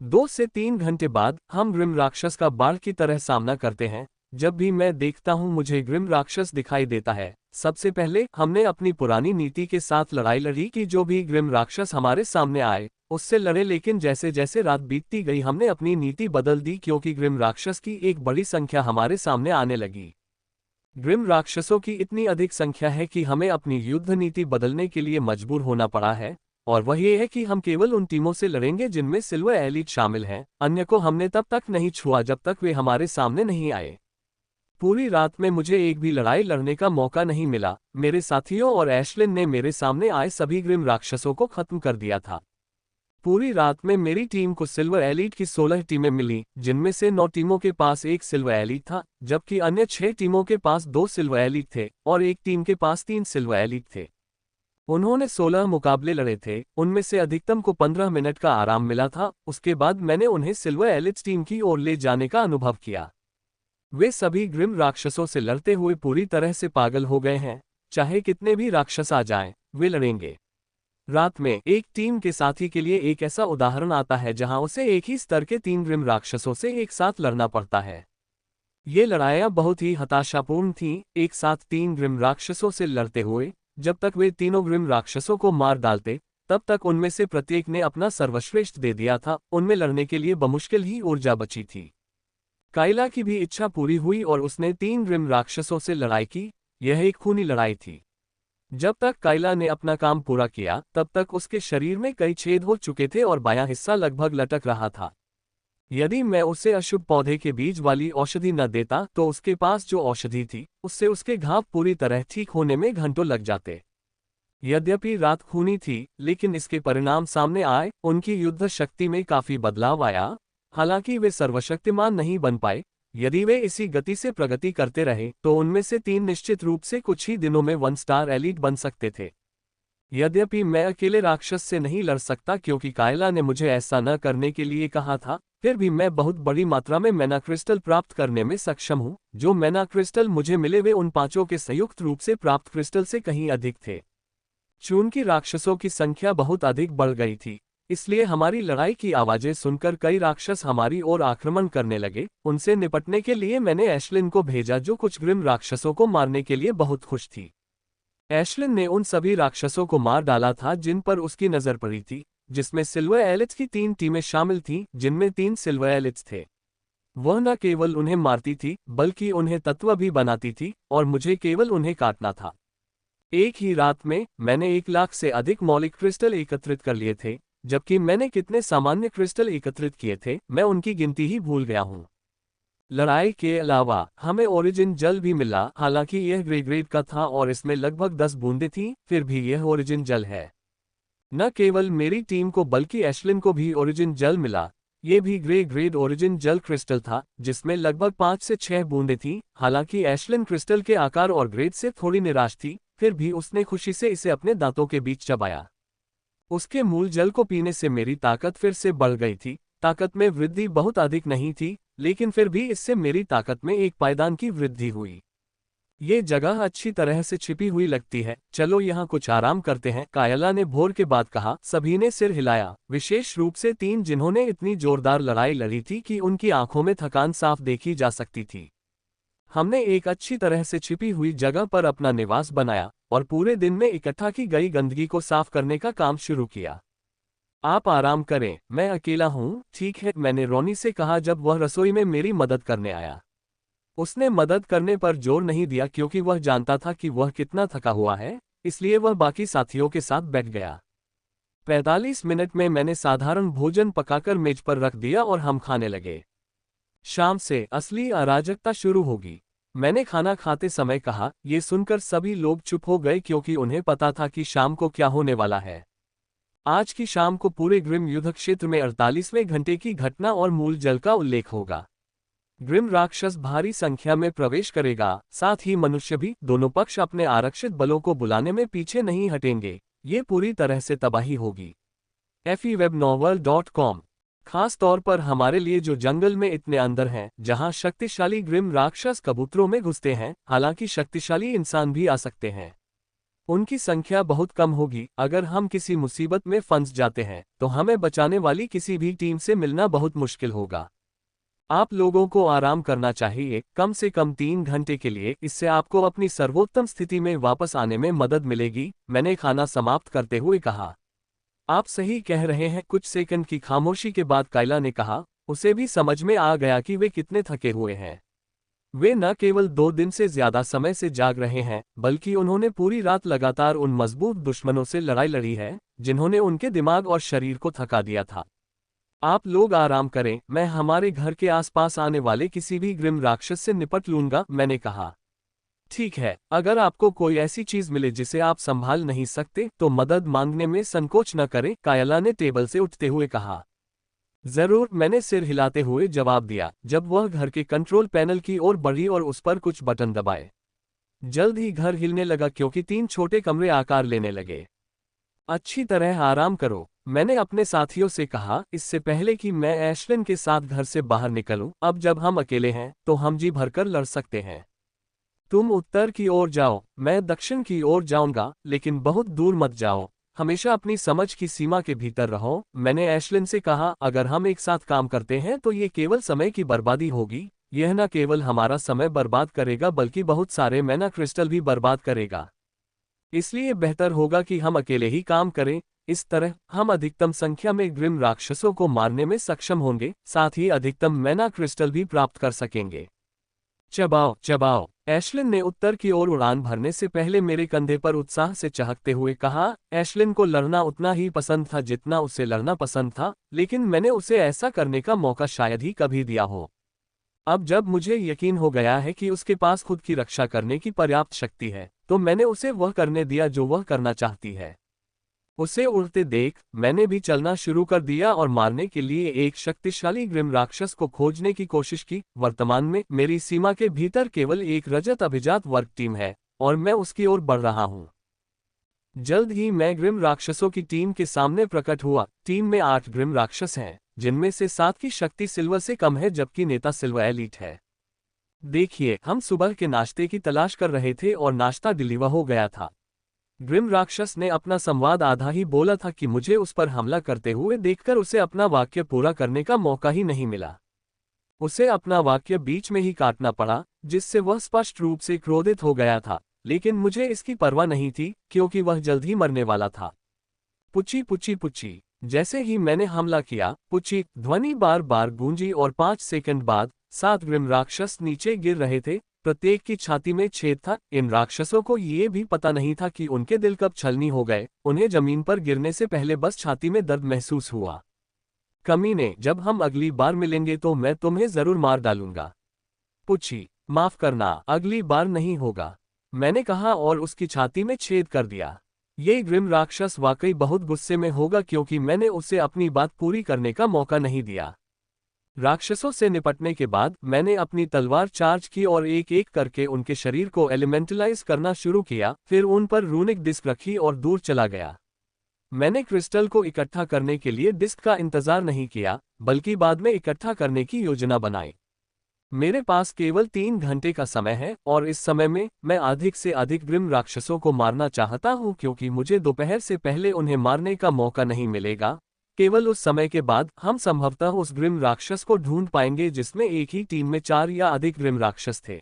2 से 3 घंटे बाद हम ग्रिम राक्षस का बाढ़ की तरह सामना करते हैं। जब भी मैं देखता हूं मुझे ग्रिम राक्षस दिखाई देता है। सबसे पहले हमने अपनी पुरानी नीति के साथ लड़ाई लड़ी कि जो भी ग्रिम राक्षस हमारे सामने आए उससे लड़े, लेकिन जैसे जैसे रात बीतती गई हमने अपनी नीति बदल दी क्योंकि ग्रिम राक्षस की एक बड़ी संख्या हमारे सामने आने लगी। ग्रिम राक्षसों की इतनी अधिक संख्या है कि हमें अपनी युद्ध नीति बदलने के लिए मजबूर होना पड़ा है, और वह ये है कि हम केवल उन टीमों से लड़ेंगे जिनमें सिल्वर एलीट शामिल हैं। अन्य को हमने तब तक नहीं छुआ जब तक वे हमारे सामने नहीं आए। पूरी रात में मुझे एक भी लड़ाई लड़ने का मौका नहीं मिला। मेरे साथियों और एशलिन ने मेरे सामने आए सभी ग्रिम राक्षसों को खत्म कर दिया था। पूरी रात में मेरी टीम को सिल्वर एलीट की 16 टीमें मिली, जिनमें से 9 टीमों के पास एक सिल्वर एलीट था, जबकि अन्य 6 टीमों के पास 2 सिल्वर एलीट थे और एक टीम के पास 3 सिल्वर एलीट थे। उन्होंने 16 मुकाबले लड़े थे, उनमें से अधिकतम को 15 मिनट का आराम मिला था। उसके बाद मैंने उन्हें सिल्वर एलीट टीम की ओर ले जाने का अनुभव किया। वे सभी ग्रिम राक्षसों से लड़ते हुए पूरी तरह से पागल हो गए हैं। चाहे कितने भी राक्षस आ जाएं, वे लड़ेंगे। रात में एक टीम के साथी के लिए एक ऐसा उदाहरण आता है जहां उसे एक ही स्तर के 3 ग्रिम राक्षसों से एक साथ लड़ना पड़ता है। ये लड़ाइयां बहुत ही हताशापूर्ण थीं, एक साथ 3 ग्रिम राक्षसों से लड़ते हुए। जब तक वे तीनों ग्रिम राक्षसों को मार डालते, तब तक उनमें से प्रत्येक ने अपना सर्वश्रेष्ठ दे दिया था। उनमें लड़ने के लिए बमुश्किल ही ऊर्जा बची थी। काइला की भी इच्छा पूरी हुई और उसने 3 ग्रिम राक्षसों से लड़ाई की। यह एक खूनी लड़ाई थी। जब तक काइला ने अपना काम पूरा किया, तब तक उसके शरीर में कई छेद हो चुके थे और बायां हिस्सा लगभग लटक रहा था। यदि मैं उसे अशुभ पौधे के बीज वाली औषधि न देता तो उसके पास जो औषधि थी उससे उसके घाव पूरी तरह ठीक होने में घंटों लग जाते। यद्यपि रात खूनी थी, लेकिन इसके परिणाम सामने आए। उनकी युद्ध शक्ति में काफी बदलाव आया। हालांकि वे सर्वशक्तिमान नहीं बन पाए। यदि वे इसी गति से प्रगति करते रहे तो उनमें से 3 निश्चित रूप से कुछ ही दिनों में 1 स्टार एलीट बन सकते थे। यद्यपि मैं अकेले राक्षस से नहीं लड़ सकता क्योंकि काइला ने मुझे ऐसा न करने के लिए कहा था, फिर भी मैं बहुत बड़ी मात्रा में मैना क्रिस्टल प्राप्त करने में सक्षम हूं। जो मैना क्रिस्टल मुझे मिले वे उन 5 के संयुक्त रूप से प्राप्त क्रिस्टल से कहीं अधिक थे। चून की राक्षसों की संख्या बहुत अधिक बढ़ गई थी, इसलिए हमारी लड़ाई की आवाजें सुनकर कई राक्षस हमारी ओर आक्रमण करने लगे। उनसे निपटने के लिए मैंने एशलिन को भेजा, जो कुछ ग्रिम राक्षसों को मारने के लिए बहुत खुश थी। एशलिन ने उन सभी राक्षसों को मार डाला था जिन पर उसकी नजर पड़ी थी, जिसमें सिल्वर एलिट्स की 3 टीमें शामिल थीं, जिनमें 3 सिल्वर एलिट्स थे। वह न केवल उन्हें मारती थी बल्कि उन्हें तत्व भी बनाती थी और मुझे केवल उन्हें काटना था। एक ही रात में मैंने 1 लाख से अधिक मौलिक क्रिस्टल एकत्रित कर लिए थे, जबकि मैंने कितने सामान्य क्रिस्टल एकत्रित किए थे मैं उनकी गिनती ही भूल गया हूँ। लड़ाई के अलावा हमें ओरिजिन जल भी मिला, हालांकि यह ग्रे ग्रेड का था और इसमें लगभग 10 बूंदें थीं, फिर भी यह ओरिजिन जल है। न केवल मेरी टीम को बल्कि एशलिन को भी ओरिजिन जल मिला। ये भी ग्रे ग्रेड ओरिजिन जल क्रिस्टल था, जिसमें लगभग 5 से 6 बूंदें थीं। हालांकि एशलिन क्रिस्टल के आकार और ग्रेड से थोड़ी निराश थी, फिर भी उसने खुशी से इसे अपने दांतों के बीच चबाया। उसके मूल जल को पीने से मेरी ताकत फिर से बढ़ गई थी। ताकत में वृद्धि बहुत अधिक नहीं थी, लेकिन फिर भी इससे मेरी ताकत में एक पायदान की वृद्धि हुई। ये जगह अच्छी तरह से छिपी हुई लगती है, चलो यहाँ कुछ आराम करते हैं, कायला ने भोर के बाद कहा। सभी ने सिर हिलाया, विशेष रूप से 3 जिन्होंने इतनी जोरदार लड़ाई लड़ी थी कि उनकी आंखों में थकान साफ देखी जा सकती थी। हमने एक अच्छी तरह से छिपी हुई जगह पर अपना निवास बनाया और पूरे दिन में इकट्ठा की गई गंदगी को साफ करने का काम शुरू किया। आप आराम करें, मैं अकेला हूँ, ठीक है, मैंने रोनी से कहा जब वह रसोई में मेरी मदद करने आया। उसने मदद करने पर जोर नहीं दिया क्योंकि वह जानता था कि वह कितना थका हुआ है, इसलिए वह बाकी साथियों के साथ बैठ गया। 45 मिनट में मैंने साधारण भोजन पकाकर मेज पर रख दिया और हम खाने लगे। शाम से असली अराजकता शुरू होगी, मैंने खाना खाते समय कहा। ये सुनकर सभी लोग चुप हो गए क्योंकि उन्हें पता था कि शाम को क्या होने वाला है। आज की शाम को पूरे ग्रिम युद्ध क्षेत्र में 48वें घंटे की घटना और मूल जल का उल्लेख होगा। ग्रिम राक्षस भारी संख्या में प्रवेश करेगा, साथ ही मनुष्य भी। दोनों पक्ष अपने आरक्षित बलों को बुलाने में पीछे नहीं हटेंगे। ये पूरी तरह से तबाही होगी। FEWebnovel.com। खास तौर पर हमारे लिए जो जंगल में इतने अंदर हैं, जहां शक्तिशाली ग्रिम राक्षस कबूतरों में घुसते हैं, हालांकि शक्तिशाली इंसान भी आ सकते हैं। उनकी संख्या बहुत कम होगी। अगर हम किसी मुसीबत में फंस जाते हैं तो हमें बचाने वाली किसी भी टीम से मिलना बहुत मुश्किल होगा। आप लोगों को आराम करना चाहिए, कम से कम 3 घंटे के लिए। इससे आपको अपनी सर्वोत्तम स्थिति में वापस आने में मदद मिलेगी, मैंने खाना समाप्त करते हुए कहा। आप सही कह रहे हैं, कुछ सेकंड की खामोशी के बाद कायला ने कहा। उसे भी समझ में आ गया कि वे कितने थके हुए हैं। वे न केवल 2 दिन से ज्यादा समय से जाग रहे हैं, बल्कि उन्होंने पूरी रात लगातार उन मजबूत दुश्मनों से लड़ाई लड़ी है जिन्होंने उनके दिमाग और शरीर को थका दिया था। आप लोग आराम करें, मैं हमारे घर के आसपास आने वाले किसी भी ग्रिम राक्षस से निपट लूंगा, मैंने कहा। ठीक है, अगर आपको कोई ऐसी चीज मिले जिसे आप संभाल नहीं सकते तो मदद मांगने में संकोच न करें, कायला ने टेबल से उठते हुए कहा। जरूर, मैंने सिर हिलाते हुए जवाब दिया जब वह घर के कंट्रोल पैनल की ओर बढ़ी और उस पर कुछ बटन दबाए। जल्द ही घर हिलने लगा क्योंकि 3 छोटे कमरे आकार लेने लगे। अच्छी तरह आराम करो, मैंने अपने साथियों से कहा, इससे पहले कि मैं एशलिन के साथ घर से बाहर निकलूं। अब जब हम अकेले हैं तो हम जी भरकर लड़ सकते हैं। तुम उत्तर की ओर जाओ, मैं दक्षिण की ओर जाऊंगा, लेकिन बहुत दूर मत जाओ। हमेशा अपनी समझ की सीमा के भीतर रहो, मैंने एशलिन से कहा। अगर हम एक साथ काम करते हैं तो ये केवल समय की बर्बादी होगी। यह न केवल हमारा समय बर्बाद करेगा बल्कि बहुत सारे मैना क्रिस्टल भी बर्बाद करेगा। इसलिए बेहतर होगा कि हम अकेले ही काम करें। इस तरह हम अधिकतम संख्या में ग्रिम राक्षसों को मारने में सक्षम होंगे, साथ ही अधिकतम मैना क्रिस्टल भी प्राप्त कर सकेंगे। चबाओ चबाओ, एशलिन ने उत्तर की ओर उड़ान भरने से पहले मेरे कंधे पर उत्साह से चहकते हुए कहा। एशलिन को लड़ना उतना ही पसंद था जितना उसे लड़ना पसंद था, लेकिन मैंने उसे ऐसा करने का मौका शायद ही कभी दिया हो। अब जब मुझे यकीन हो गया है कि उसके पास खुद की रक्षा करने की पर्याप्त शक्ति है, तो मैंने उसे वह करने दिया जो वह करना चाहती है। उसे उड़ते देख मैंने भी चलना शुरू कर दिया और मारने के लिए एक शक्तिशाली ग्रिम राक्षस को खोजने की कोशिश की। वर्तमान में मेरी सीमा के भीतर केवल एक रजत अभिजात वर्ग टीम है और मैं उसकी ओर बढ़ रहा हूं। जल्द ही मैं ग्रिम राक्षसों की टीम के सामने प्रकट हुआ। टीम में 8 ग्रिम राक्षस हैं, जिनमें से 7 की शक्ति सिल्वर से कम है, जबकि नेता सिल्वर एलीट है। देखिए, हम सुबह के नाश्ते की तलाश कर रहे थे और नाश्ता डिलीवर हो गया था। ग्रिम राक्षस ने अपना संवाद आधा ही बोला था कि मुझे उस पर हमला करते हुए देखकर उसे अपना वाक्य पूरा करने का मौका ही नहीं मिला। उसे अपना वाक्य बीच में ही काटना पड़ा, जिससे वह स्पष्ट रूप से क्रोधित हो गया था, लेकिन मुझे इसकी परवाह नहीं थी क्योंकि वह जल्द ही मरने वाला था। पुची पुची पुची। जैसे ही मैंने हमला किया, पुची ध्वनि बार बार गूंजी और 5 सेकंड बाद 7 ग्रिम राक्षस नीचे गिर रहे थे। प्रत्येक की छाती में छेद था। इन राक्षसों को ये भी पता नहीं था कि उनके दिल कब छलनी हो गए। उन्हें जमीन पर गिरने से पहले बस छाती में दर्द महसूस हुआ। कमीने, जब हम अगली बार मिलेंगे तो मैं तुम्हें जरूर मार डालूंगा। पुची, माफ करना, अगली बार नहीं होगा, मैंने कहा और उसकी छाती में छेद कर दिया। ये ग्रिम राक्षस वाकई बहुत गुस्से में होगा क्योंकि मैंने उसे अपनी बात पूरी करने का मौका नहीं दिया। राक्षसों से निपटने के बाद मैंने अपनी तलवार चार्ज की और एक एक करके उनके शरीर को एलिमेंटलाइज करना शुरू किया, फिर उन पर रूनिक डिस्क रखी और दूर चला गया। मैंने क्रिस्टल को इकट्ठा करने के लिए डिस्क का इंतजार नहीं किया, बल्कि बाद में इकट्ठा करने की योजना बनाई। मेरे पास केवल 3 घंटे का समय है और इस समय में मैं अधिक से अधिक ग्रिम राक्षसों को मारना चाहता हूं क्योंकि मुझे दोपहर से पहले उन्हें मारने का मौका नहीं मिलेगा। केवल उस समय के बाद हम संभवतः उस ग्रिम राक्षस को ढूंढ पाएंगे जिसमें एक ही टीम में 4 या अधिक ग्रिम राक्षस थे।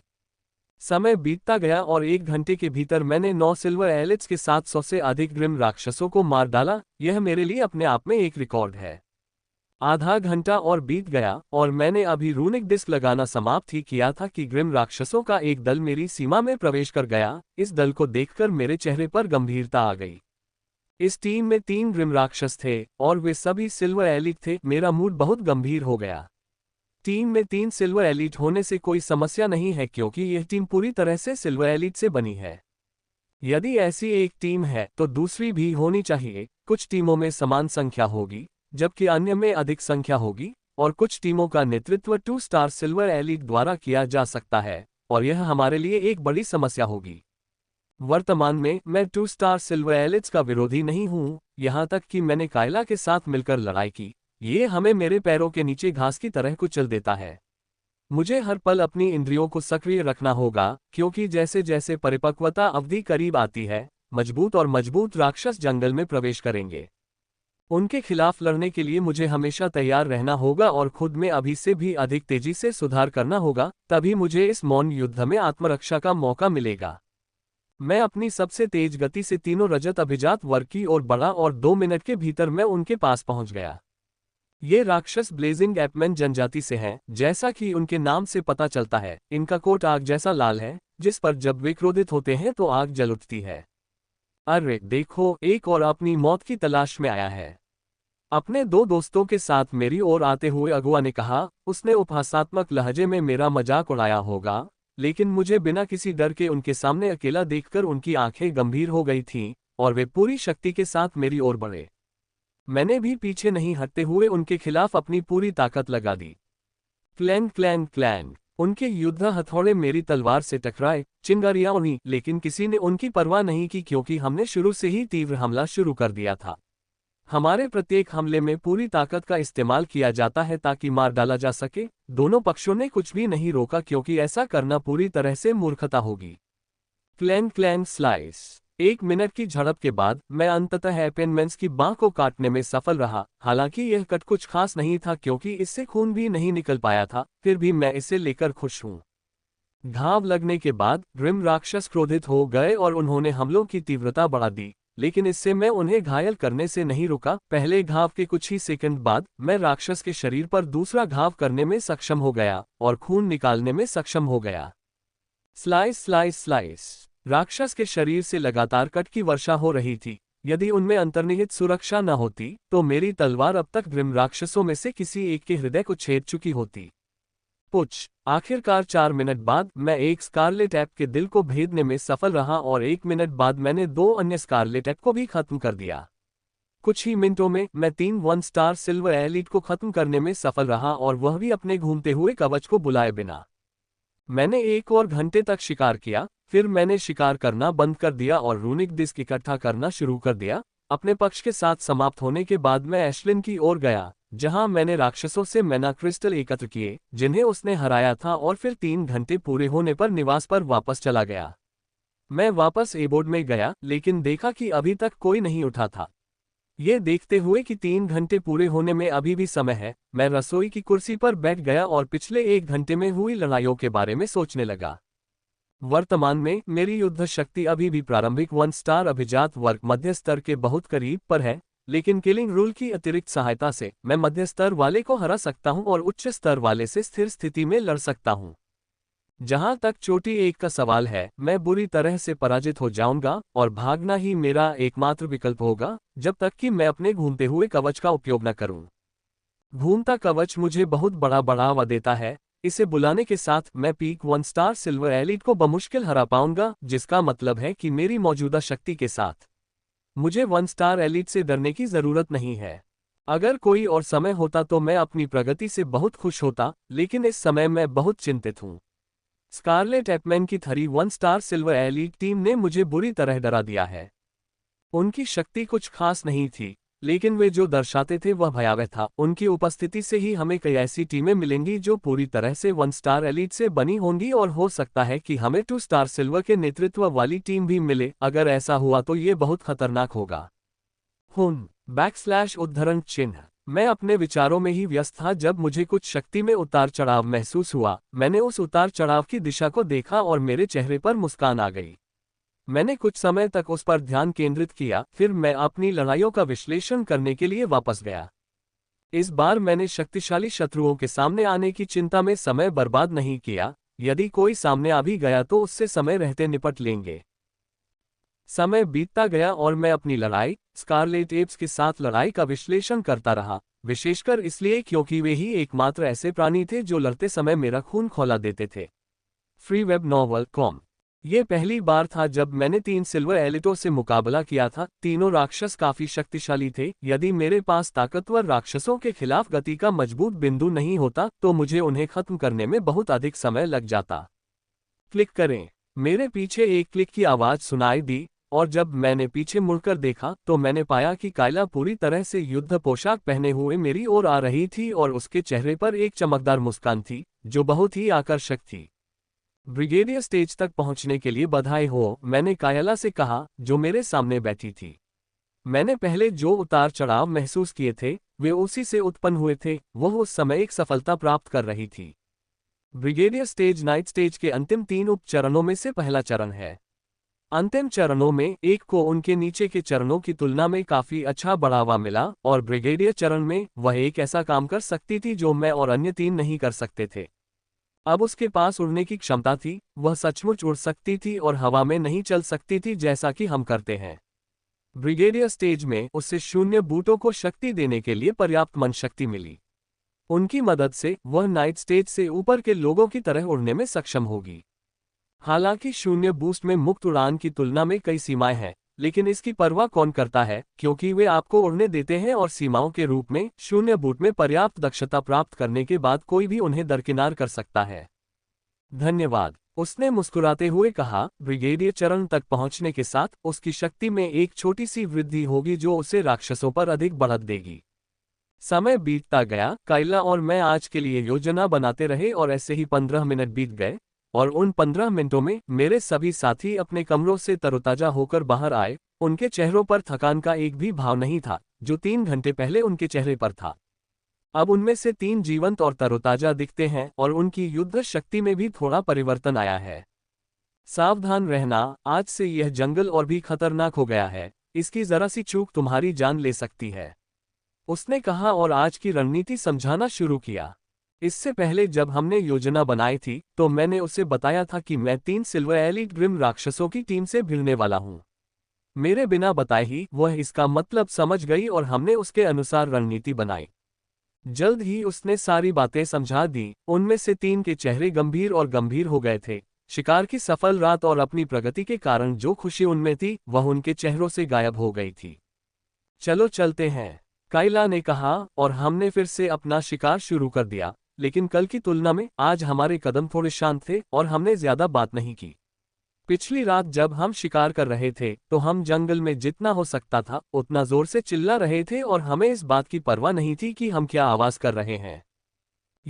समय बीतता गया और 1 घंटे के भीतर मैंने 9 सिल्वर एलिट्स के 700 से अधिक ग्रिम राक्षसों को मार डाला। यह मेरे लिए अपने आप में एक रिकॉर्ड है। आधा घंटा और बीत गया और मैंने अभी रूनिक डिस्क लगाना समाप्त ही किया था कि ग्रिम राक्षसों का एक दल मेरी सीमा में प्रवेश कर गया। इस दल को देखकर मेरे चेहरे पर गंभीरता आ गई। इस टीम में 3 ग्रिम राक्षस थे और वे सभी सिल्वर एलिट थे। मेरा मूड बहुत गंभीर हो गया। टीम में 3 सिल्वर एलिट होने से कोई समस्या नहीं है क्योंकि यह टीम पूरी तरह से सिल्वर एलिट से बनी है। यदि ऐसी एक टीम है तो दूसरी भी होनी चाहिए। कुछ टीमों में समान संख्या होगी जबकि अन्य में अधिक संख्या होगी, और कुछ टीमों का नेतृत्व 2 स्टार सिल्वर एलिट द्वारा किया जा सकता है और यह हमारे लिए एक बड़ी समस्या होगी। वर्तमान में मैं 2 स्टार सिल्वर एलिट्स का विरोधी नहीं हूं, यहां तक कि मैंने कायला के साथ मिलकर लड़ाई की। ये हमें मेरे पैरों के नीचे घास की तरह कुचल देता है। मुझे हर पल अपनी इंद्रियों को सक्रिय रखना होगा क्योंकि जैसे जैसे परिपक्वता अवधि करीब आती है, मजबूत और मजबूत राक्षस जंगल में प्रवेश करेंगे। उनके खिलाफ लड़ने के लिए मुझे हमेशा तैयार रहना होगा और खुद में अभी से भी अधिक तेजी से सुधार करना होगा, तभी मुझे इस मौन युद्ध में आत्मरक्षा का मौका मिलेगा। मैं अपनी सबसे तेज गति से तीनों रजत अभिजात वर्ग की ओर बढ़ा और 2 मिनट के भीतर मैं उनके पास पहुंच गया। ये राक्षस ब्लेजिंग एपमैन जनजाति से हैं, जैसा कि उनके नाम से पता चलता है। इनका कोट आग जैसा लाल है, जिस पर जब वे क्रोधित होते हैं तो आग जल उठती है। अरे देखो, एक और अपनी मौत की तलाश में आया है। अपने 2 दोस्तों के साथ मेरी ओर आते हुए अगुआ ने कहा। उसने उपहासात्मक लहजे में मेरा मजाक उड़ाया होगा, लेकिन मुझे बिना किसी डर के उनके सामने अकेला देखकर उनकी आंखें गंभीर हो गई थीं और वे पूरी शक्ति के साथ मेरी ओर बढ़े। मैंने भी पीछे नहीं हटते हुए उनके खिलाफ अपनी पूरी ताकत लगा दी। Clang clang clang. उनके युद्ध हथौड़े मेरी तलवार से टकराए, चिंगारियां उड़ी, लेकिन किसी ने उनकी परवाह नहीं की क्योंकि हमने शुरू से ही तीव्र हमला शुरू कर दिया था। हमारे प्रत्येक हमले में पूरी ताकत का इस्तेमाल किया जाता है ताकि मार डाला जा सके। दोनों पक्षों ने कुछ भी नहीं रोका क्योंकि ऐसा करना पूरी तरह से मूर्खता होगी। Clang clang slice. 1 मिनट की झड़प के बाद मैं अंततः एपेनमेंस की बांह को काटने में सफल रहा। हालांकि यह कट कुछ खास नहीं था क्योंकि इससे खून भी नहीं निकल पाया था, फिर भी मैं इसे लेकर खुश हूं। घाव लगने के बाद ग्रिम राक्षस क्रोधित हो गए और उन्होंने हमलों की तीव्रता बढ़ा दी, लेकिन इससे मैं उन्हें घायल करने से नहीं रुका। पहले घाव के कुछ ही सेकंड बाद मैं राक्षस के शरीर पर दूसरा घाव करने में सक्षम हो गया और खून निकालने में सक्षम हो गया। Slice slice slice. राक्षस के शरीर से लगातार कट की वर्षा हो रही थी। यदि उनमें अंतर्निहित सुरक्षा न होती तो मेरी तलवार अब तक ग्रिम राक्षसों में से किसी एक के हृदय को छेद चुकी होती। पुच। आखिरकार 4 मिनट बाद मैं एक स्कारलेट ऐप के दिल को भेदने में सफल रहा और 1 मिनट बाद मैंने 2 अन्य स्कारलेट ऐप को भी खत्म कर दिया। कुछ ही मिनटों में मैं 3 1 स्टार सिल्वर एलिट को खत्म करने में सफल रहा और वह भी अपने घूमते हुए कवच को बुलाए बिना। मैंने 1 और घंटे तक शिकार किया, फिर मैंने शिकार करना बंद कर दिया और रूनिक डिस्क इकट्ठा करना शुरू कर दिया। अपने पक्ष के साथ समाप्त होने के बाद मैं एश्लिन की ओर गया, जहां मैंने राक्षसों से मैना क्रिस्टल एकत्र किए जिन्हें उसने हराया था, और फिर 3 घंटे पूरे होने पर निवास पर वापस चला गया। मैं वापस एबोर्ड में गया, लेकिन देखा कि अभी तक कोई नहीं उठा था। ये देखते हुए कि 3 घंटे पूरे होने में अभी भी समय है, मैं रसोई की कुर्सी पर बैठ गया और पिछले 1 घंटे में हुई लड़ाइयों के बारे में सोचने लगा। वर्तमान में मेरी युद्ध शक्ति अभी भी प्रारंभिक 1 स्टार अभिजात वर्ग मध्य स्तर के बहुत करीब पर है, लेकिन किलिंग रूल की अतिरिक्त सहायता से मैं मध्य स्तर वाले को हरा सकता हूं और उच्च स्तर वाले से स्थिर स्थिति में लड़ सकता हूं। जहां तक चोटी 1 का सवाल है, मैं बुरी तरह से पराजित हो जाऊंगा और भागना ही मेरा एकमात्र विकल्प होगा, जब तक कि मैं अपने घूमते हुए कवच का उपयोग न करूं। घूमता कवच मुझे बहुत बड़ा बढ़ावा देता है। इसे बुलाने के साथ मैं पीक 1 स्टार सिल्वर एलिट को बमुश्किल हरा पाऊंगा, जिसका मतलब है कि मेरी मौजूदा शक्ति के साथ मुझे 1 स्टार एलिट से डरने की जरूरत नहीं है। अगर कोई और समय होता तो मैं अपनी प्रगति से बहुत खुश होता, लेकिन इस समय मैं बहुत चिंतित हूं। स्कारलेट एपमैन की 1 स्टार सिल्वर एलीट टीम ने मुझे बुरी तरह डरा दिया है। उनकी शक्ति कुछ खास नहीं थी, लेकिन वे जो दर्शाते थे वह भयावह था। उनकी उपस्थिति से ही हमें कई ऐसी टीमें मिलेंगी जो पूरी तरह से 1 स्टार एलीट से बनी होंगी, और हो सकता है कि हमें 2 स्टार सिल्वर के नेतृत्व वाली टीम भी मिले। अगर ऐसा हुआ तो ये बहुत खतरनाक होगा। उद्धरण चिन्ह। मैं अपने विचारों में ही व्यस्त था जब मुझे कुछ शक्ति में उतार चढ़ाव महसूस हुआ। मैंने उस उतार चढ़ाव की दिशा को देखा और मेरे चेहरे पर मुस्कान आ गई। मैंने कुछ समय तक उस पर ध्यान केंद्रित किया, फिर मैं अपनी लड़ाइयों का विश्लेषण करने के लिए वापस गया। इस बार मैंने शक्तिशाली शत्रुओं के सामने आने की चिंता में समय बर्बाद नहीं किया। यदि कोई सामने आ भी गया तो उससे समय रहते निपट लेंगे। समय बीतता गया और मैं अपनी लड़ाई स्कारलेट एप्स के साथ लड़ाई का विश्लेषण करता रहा, विशेषकर इसलिए क्योंकि वे ही एकमात्र ऐसे प्राणी थे जो लड़ते समय मेरा खून खौला देते थे। Free web novel com. ये पहली बार था जब मैंने 3 सिल्वर एलिटों से मुकाबला किया था। तीनों राक्षस काफी शक्तिशाली थे। यदि मेरे पास ताकतवर राक्षसों के खिलाफ गति का मजबूत बिंदु नहीं होता तो मुझे उन्हें खत्म करने में बहुत अधिक समय लग जाता। क्लिक करें। मेरे पीछे एक क्लिक की आवाज सुनाई दी, और जब मैंने पीछे मुड़कर देखा तो मैंने पाया कि कायला पूरी तरह से युद्ध पोशाक पहने हुए मेरी ओर आ रही थी और उसके चेहरे पर एक चमकदार मुस्कान थी जो बहुत ही आकर्षक थी। ब्रिगेडियर स्टेज तक पहुंचने के लिए बधाई हो, मैंने कायला से कहा, जो मेरे सामने बैठी थी। मैंने पहले जो उतार चढ़ाव महसूस किए थे वे उसी से उत्पन्न हुए थे। वह उस समय एक सफलता प्राप्त कर रही थी। ब्रिगेडियर स्टेज नाइट स्टेज के अंतिम 3 उप चरणों में से पहला चरण है। अंतिम चरणों में एक को उनके नीचे के चरणों की तुलना में काफी अच्छा बढ़ावा मिला, और ब्रिगेडियर चरण में वह एक ऐसा काम कर सकती थी जो मैं और अन्य 3 नहीं कर सकते थे। अब उसके पास उड़ने की क्षमता थी। वह सचमुच उड़ सकती थी और हवा में नहीं चल सकती थी जैसा कि हम करते हैं। ब्रिगेडियर स्टेज में उसे 0 बूटों को शक्ति देने के लिए पर्याप्त मन शक्ति मिली। उनकी मदद से वह नाइट स्टेज से ऊपर के लोगों की तरह उड़ने में सक्षम होगी। हालांकि 0 बूस्ट में मुक्त उड़ान की तुलना में कई सीमाएं हैं, लेकिन इसकी परवाह कौन करता है, क्योंकि वे आपको उड़ने देते हैं और सीमाओं के रूप में 0 बूट में पर्याप्त दक्षता प्राप्त करने के बाद कोई भी उन्हें दरकिनार कर सकता है। धन्यवाद, उसने मुस्कुराते हुए कहा। ब्रिगेडियर चरण तक पहुंचने के साथ उसकी शक्ति में एक छोटी सी वृद्धि होगी जो उसे राक्षसों पर अधिक बढ़त देगी। समय बीतता गया। कायला और मैं आज के लिए योजना बनाते रहे और ऐसे ही 15 मिनट बीत गए, और उन 15 मिनटों में मेरे सभी साथी अपने कमरों से तरोताजा होकर बाहर आए। उनके चेहरों पर थकान का एक भी भाव नहीं था जो 3 घंटे पहले उनके चेहरे पर था। अब उनमें से 3 जीवंत और तरोताजा दिखते हैं, और उनकी युद्ध शक्ति में भी थोड़ा परिवर्तन आया है। सावधान रहना, आज से यह जंगल और भी खतरनाक हो गया है। इसकी जरा सी चूक तुम्हारी जान ले सकती है, उसने कहा और आज की रणनीति समझाना शुरू किया। इससे पहले जब हमने योजना बनाई थी तो मैंने उसे बताया था कि मैं 3 सिल्वर एलीट ग्रिम राक्षसों की टीम से भिड़ने वाला हूं। मेरे बिना बताए ही वह इसका मतलब समझ गई और हमने उसके अनुसार रणनीति बनाई। जल्द ही उसने सारी बातें समझा दी। उनमें से 3 के चेहरे गंभीर और गंभीर हो गए थे। शिकार की सफल रात और अपनी प्रगति के कारण जो खुशी उनमें थी वह उनके चेहरों से गायब हो गई थी। चलो चलते हैं, कायला ने कहा, और हमने फिर से अपना शिकार शुरू कर दिया। लेकिन कल की तुलना में आज हमारे कदम थोड़े शांत थे और हमने ज्यादा बात नहीं की। पिछली रात जब हम शिकार कर रहे थे तो हम जंगल में जितना हो सकता था उतना जोर से चिल्ला रहे थे और हमें इस बात की परवाह नहीं थी कि हम क्या आवाज कर रहे हैं।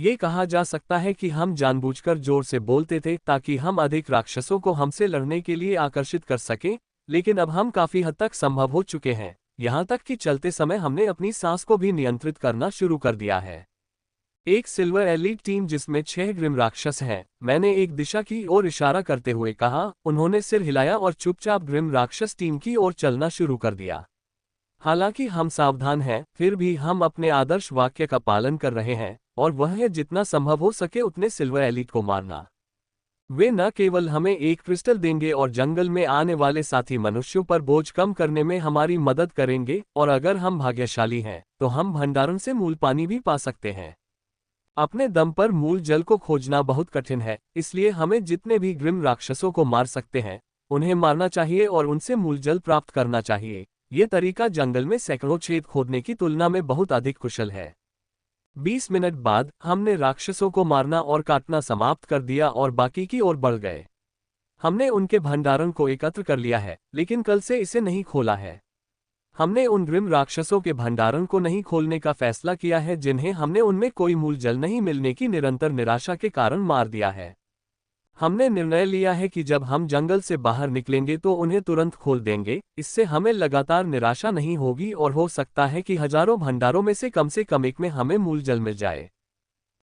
ये कहा जा सकता है कि हम जानबूझकर जोर से बोलते थे ताकि हम अधिक राक्षसों को हमसे लड़ने के लिए आकर्षित कर सकें, लेकिन अब हम काफी हद तक संभव हो चुके हैं, यहाँ तक कि चलते समय हमने अपनी सांस को भी नियंत्रित करना शुरू कर दिया है। एक सिल्वर एलीट टीम जिसमें 6 ग्रिम राक्षस हैं, मैंने एक दिशा की ओर इशारा करते हुए कहा। उन्होंने सिर हिलाया और चुपचाप ग्रिम राक्षस टीम की ओर चलना शुरू कर दिया। हालांकि हम सावधान हैं, फिर भी हम अपने आदर्श वाक्य का पालन कर रहे हैं, और वह है जितना संभव हो सके उतने सिल्वर एलीट को मारना। वे न केवल हमें एक क्रिस्टल देंगे और जंगल में आने वाले साथी मनुष्यों पर बोझ कम करने में हमारी मदद करेंगे, और अगर हम भाग्यशाली हैं तो हम भंडारण से मूल पानी भी पा सकते हैं। अपने दम पर मूल जल को खोजना बहुत कठिन है, इसलिए हमें जितने भी ग्रिम राक्षसों को मार सकते हैं उन्हें मारना चाहिए और उनसे मूल जल प्राप्त करना चाहिए। ये तरीका जंगल में सैकड़ों छेद खोदने की तुलना में बहुत अधिक कुशल है। 20 मिनट बाद हमने राक्षसों को मारना और काटना समाप्त कर दिया और बाकी की ओर बढ़ गए। हमने उनके भंडारण को एकत्र कर लिया है, लेकिन कल से इसे नहीं खोला है। हमने उन ग्रिम राक्षसों के भंडारण को नहीं खोलने का फैसला किया है जिन्हें हमने उनमें कोई मूल जल नहीं मिलने की निरंतर निराशा के कारण मार दिया है। हमने निर्णय लिया है कि जब हम जंगल से बाहर निकलेंगे तो उन्हें तुरंत खोल देंगे। इससे हमें लगातार निराशा नहीं होगी और हो सकता है कि हजारों भंडारों में से कम एक में हमें मूल जल मिल जाए।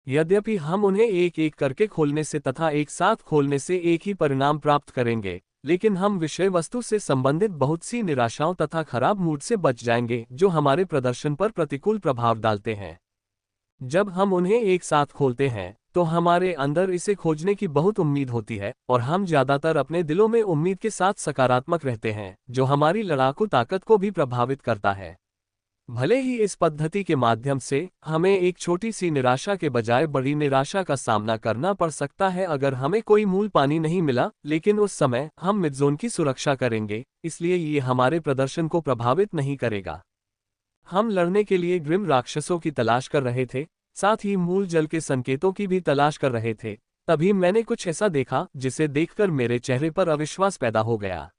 यद्यपि हम उन्हें एक एक करके खोलने से तथा एक साथ खोलने से एक ही परिणाम प्राप्त करेंगे, लेकिन हम विषय वस्तु से संबंधित बहुत सी निराशाओं तथा खराब मूड से बच जाएंगे जो हमारे प्रदर्शन पर प्रतिकूल प्रभाव डालते हैं। जब हम उन्हें एक साथ खोलते हैं तो हमारे अंदर इसे खोजने की बहुत उम्मीद होती है, और हम ज्यादातर अपने दिलों में उम्मीद के साथ सकारात्मक रहते हैं, जो हमारी लड़ाकू ताकत को भी प्रभावित करता है। भले ही इस पद्धति के माध्यम से हमें एक छोटी सी निराशा के बजाय बड़ी निराशा का सामना करना पड़ सकता है अगर हमें कोई मूल पानी नहीं मिला, लेकिन उस समय हम मिडज़ोन की सुरक्षा करेंगे, इसलिए ये हमारे प्रदर्शन को प्रभावित नहीं करेगा। हम लड़ने के लिए ग्रिम राक्षसों की तलाश कर रहे थे, साथ ही मूल जल के संकेतों की भी तलाश कर रहे थे। तभी मैंने कुछ ऐसा देखा जिसे देखकर मेरे चेहरे पर अविश्वास पैदा हो गया।